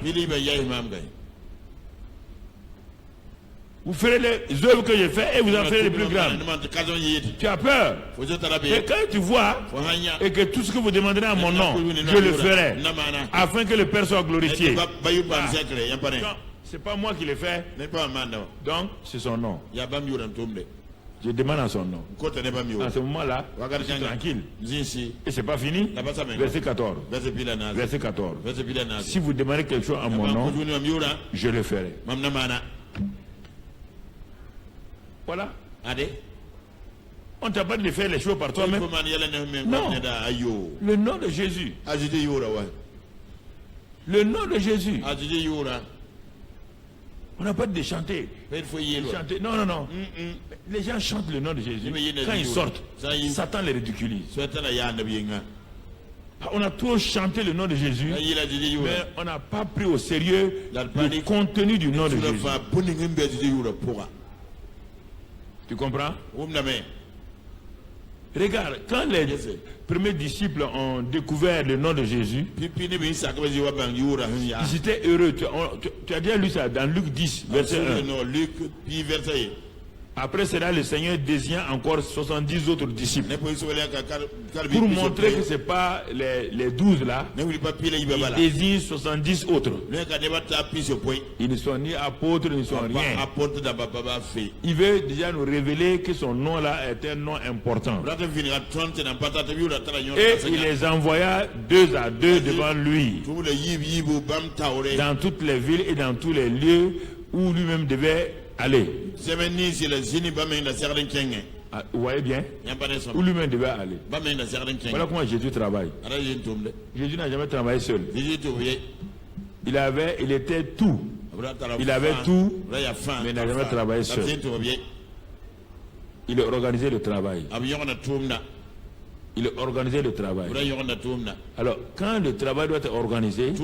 C: vous ferez les œuvres que j'ai fait et vous en ferez les plus grandes. Tu as peur. Et quand tu vois et que tout ce que vous demanderez à mon nom, je le ferai, afin que le Père soit glorifié. C'est pas moi qui le fais. Donc c'est son nom. Je demande à son nom. À ce moment-là, je suis tranquille. Et c'est pas fini. Verset 14. Verset 14. Si vous demandez quelque chose à mon nom, je le ferai. Voilà. On ne t'a pas dit de faire les choses par toi-même. Non. Le nom de Jésus. Le nom de Jésus. On n'a pas dit de chanter. Non. Les gens chantent le nom de Jésus. Quand ils sortent, Satan les ridiculise. On a trop chanté le nom de Jésus, mais on n'a pas pris au sérieux le contenu du nom de Jésus. Tu comprends? Regarde, quand les premiers disciples ont découvert le nom de Jésus, ils étaient heureux. Tu as déjà lu ça dans Luc 10, verset 1. Après cela, le Seigneur désigna encore 70 autres disciples pour montrer que ce n'est pas les 12 là. Il désigne 70 autres. Ils ne sont ni apôtres, ils ne sont rien. Il veut déjà nous révéler que son nom là est un nom important. Et il les envoya 2 à 2 devant lui dans toutes les villes et dans tous les lieux où lui-même devait aller. Vous voyez bien? Où lui-même devait aller. Voilà comment Jésus travaille. Jésus n'a jamais travaillé seul. Il était tout. Il avait tout, mais il n'a jamais travaillé seul. Il a organisé le travail. Il a organisé le travail. Alors, quand le travail doit être organisé, il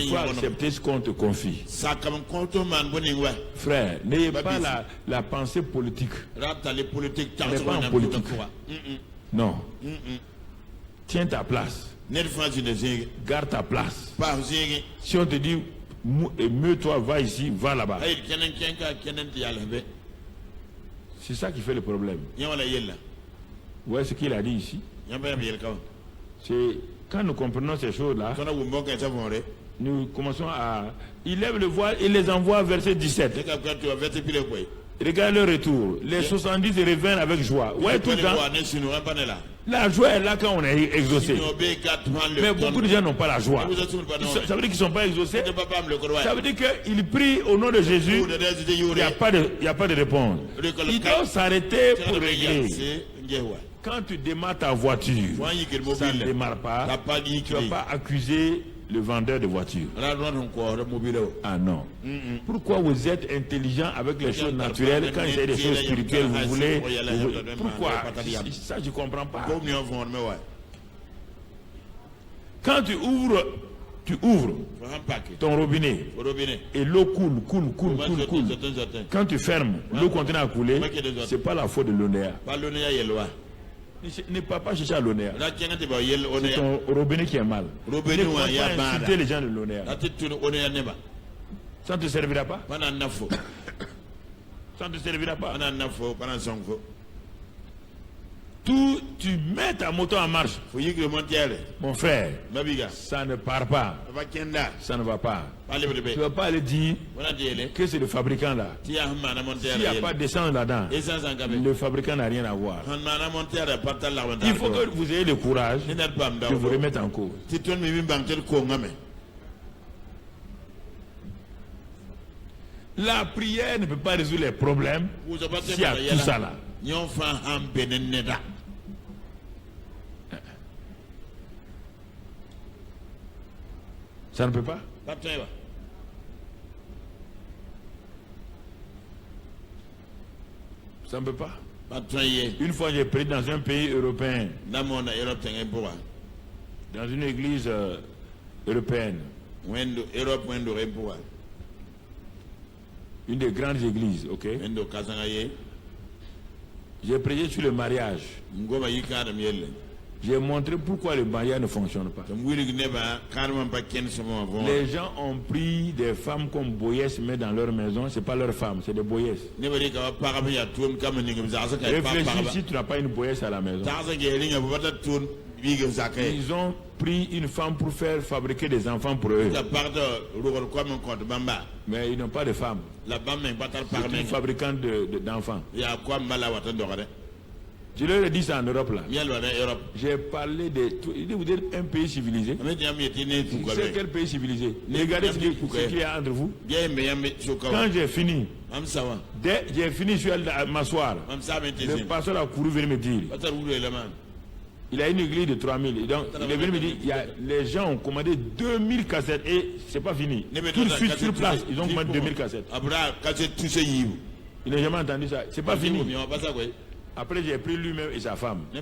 C: faut accepter ce qu'on te confie. Frère, n'ayez pas la pensée politique. On n'est pas en politique. Non. Tiens ta place. Garde ta place. Si on te dit, meut-toi, va ici, va là-bas. C'est ça qui fait le problème. Vous voyez ce qu'il a dit ici? C'est quand nous comprenons ces choses-là, nous commençons à... Il lève le voile et les envoie verset 17. Regarde le retour. Les 70 reviennent avec joie. Ouais, tout le temps. La joie est là quand on est exaucé. Mais beaucoup de gens n'ont pas la joie. Ça veut dire qu'ils ne sont pas exaucés. Ça veut dire qu'ils prient au nom de Jésus. Il n'y a pas de réponse. Ils doivent s'arrêter pour régler. Quand tu démarres ta voiture, ça ne démarre pas. Tu ne vas pas accuser le vendeur de voiture. Ah non. Pourquoi vous êtes intelligent avec les choses naturelles, quand il y a des choses spirituelles, vous voulez... Pourquoi? Ça, je ne comprends pas. Quand tu ouvres ton robinet et l'eau coule. Quand tu fermes, l'eau continue à couler, ce n'est pas la faute de l'honneur. Ne pas chercher à l'honneur. C'est ton robinet qui est mal. Ne pas inciter les gens de l'honneur. Ça ne te servira pas.
D: Pendant 9 fois.
C: Ça ne te servira pas.
D: Pendant 9 fois, pendant 5 fois.
C: Tout, tu mets ta moto en marche.
D: Faut y que le montier.
C: Mon frère,
D: Mabiga.
C: ça ne part pas. Ça ne va pas. Tu ne vas pas aller dire que c'est le fabricant là. S'il n'y a pas d'essence là-dedans, le fabricant n'a rien à voir. Il faut que vous ayez le courage de vous remettre en cause. La prière ne peut pas résoudre les problèmes s'il y a tout ça là. Ça ne peut pas. Ça ne peut pas. Une fois j'ai prié dans un pays européen, dans une église européenne, une des grandes églises, ok. J'ai prié sur le mariage. J'ai montré pourquoi le mariage ne fonctionne pas. Les gens ont pris des femmes comme boyesses, mais dans leur maison, ce n'est pas leurs femmes, c'est des boyesses. Réfléchis si tu n'as pas une boyesse à la maison. Ils ont pris une femme pour faire fabriquer des enfants pour eux. Mais ils n'ont pas de femme. C'est une fabricante d'enfants. Je leur ai dit ça en Europe là. J'ai parlé de tout. Vous êtes un pays civilisé. C'est quel pays civilisé? Regardez ce qu'il y a entre vous. Quand j'ai fini, dès j'ai fini, je suis allé m'asseoir. Le pasteur a couru venir me dire. Il a une église de 3000. Donc, il est venu me dire, les gens ont commandé 2000 cassettes et c'est pas fini. Tout de suite sur place, ils ont commandé 2000 cassettes. Il n'a jamais entendu ça. C'est pas fini. Après, j'ai pris lui-même et sa femme. Ils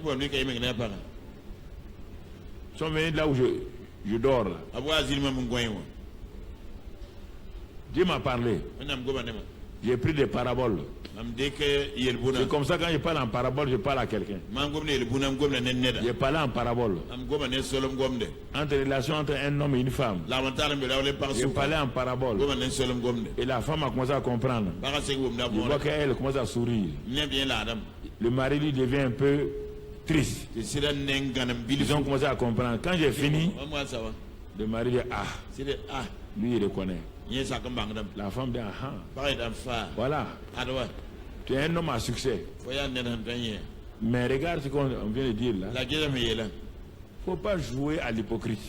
C: sont venus là où je dors. Là. Dieu m'a parlé. J'ai pris des paraboles. C'est comme ça quand je parle en parabole, je parle à quelqu'un. J'ai parlé en parabole. Entre relation entre un homme et une femme. J'ai parlé en parabole. Et la femme a commencé à comprendre. Je vois qu'elle commence à sourire. Le mari lui devient un peu triste. Ils ont commencé à comprendre. Quand j'ai fini, le mari dit ah. Lui il reconnaît. La femme dit ah. Voilà. Tu es un homme à succès. Mais regarde ce qu'on vient de dire là. Il ne faut pas jouer à l'hypocrite.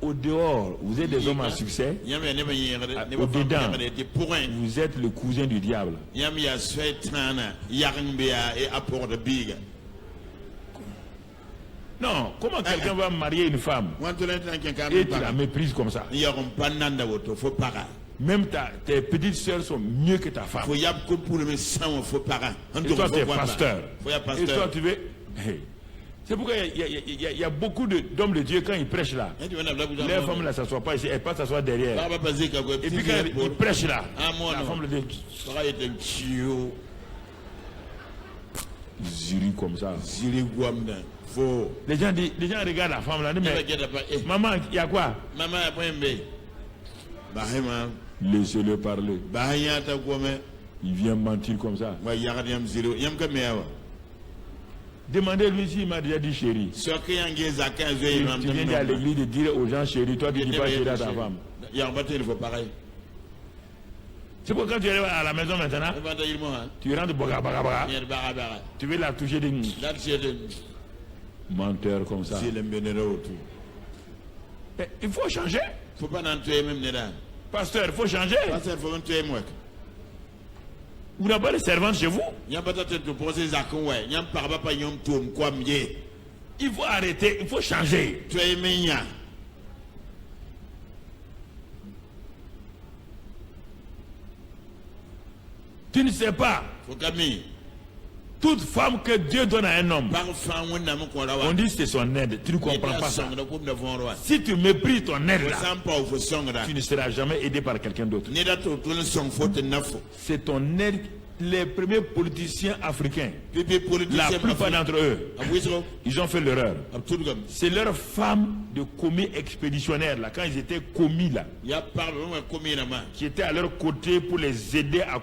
C: Au dehors, vous êtes des hommes à succès. Au dedans, vous êtes le cousin du diable. Non, comment quelqu'un va marier une femme et tu la méprises comme ça? Même tes petites soeurs sont mieux que ta femme. Et toi, tu es pasteur. Et toi, tu veux... C'est pourquoi il y a beaucoup d'hommes de Dieu, quand ils prêchent là, les femmes ne s'assoient pas ici, elles passent s'asseoir derrière. Et puis quand ils prêchent là, la femme le dit... Ziri comme ça. Les gens regardent la femme là, mais maman, il y a quoi? Laissez-le parler. Il vient mentir comme ça. Demandez-lui s'il m'a déjà dit chérie. Tu viens à l'église de dire aux gens chérie, toi tu ne dis pas chérie à ta femme. C'est pourquoi quand tu arrives à la maison maintenant, tu rentres baga. Tu veux la toucher de menteur comme ça. Mais il faut changer. Pasteur, il faut changer. Vous n'avez pas de servante chez vous. Il faut arrêter, il faut changer. Tu ne sais pas. Toute femme que Dieu donne à un homme, on dit c'est son aide. Tu ne comprends pas ça. Si tu méprises ton aide là, tu ne seras jamais aidé par quelqu'un d'autre. C'est ton aide les premiers politiciens africains, la plupart d'entre eux, ils ont fait l'erreur. C'est leurs femmes de commis expéditionnaires, là, quand ils étaient commis là, qui étaient à leur côté pour les aider à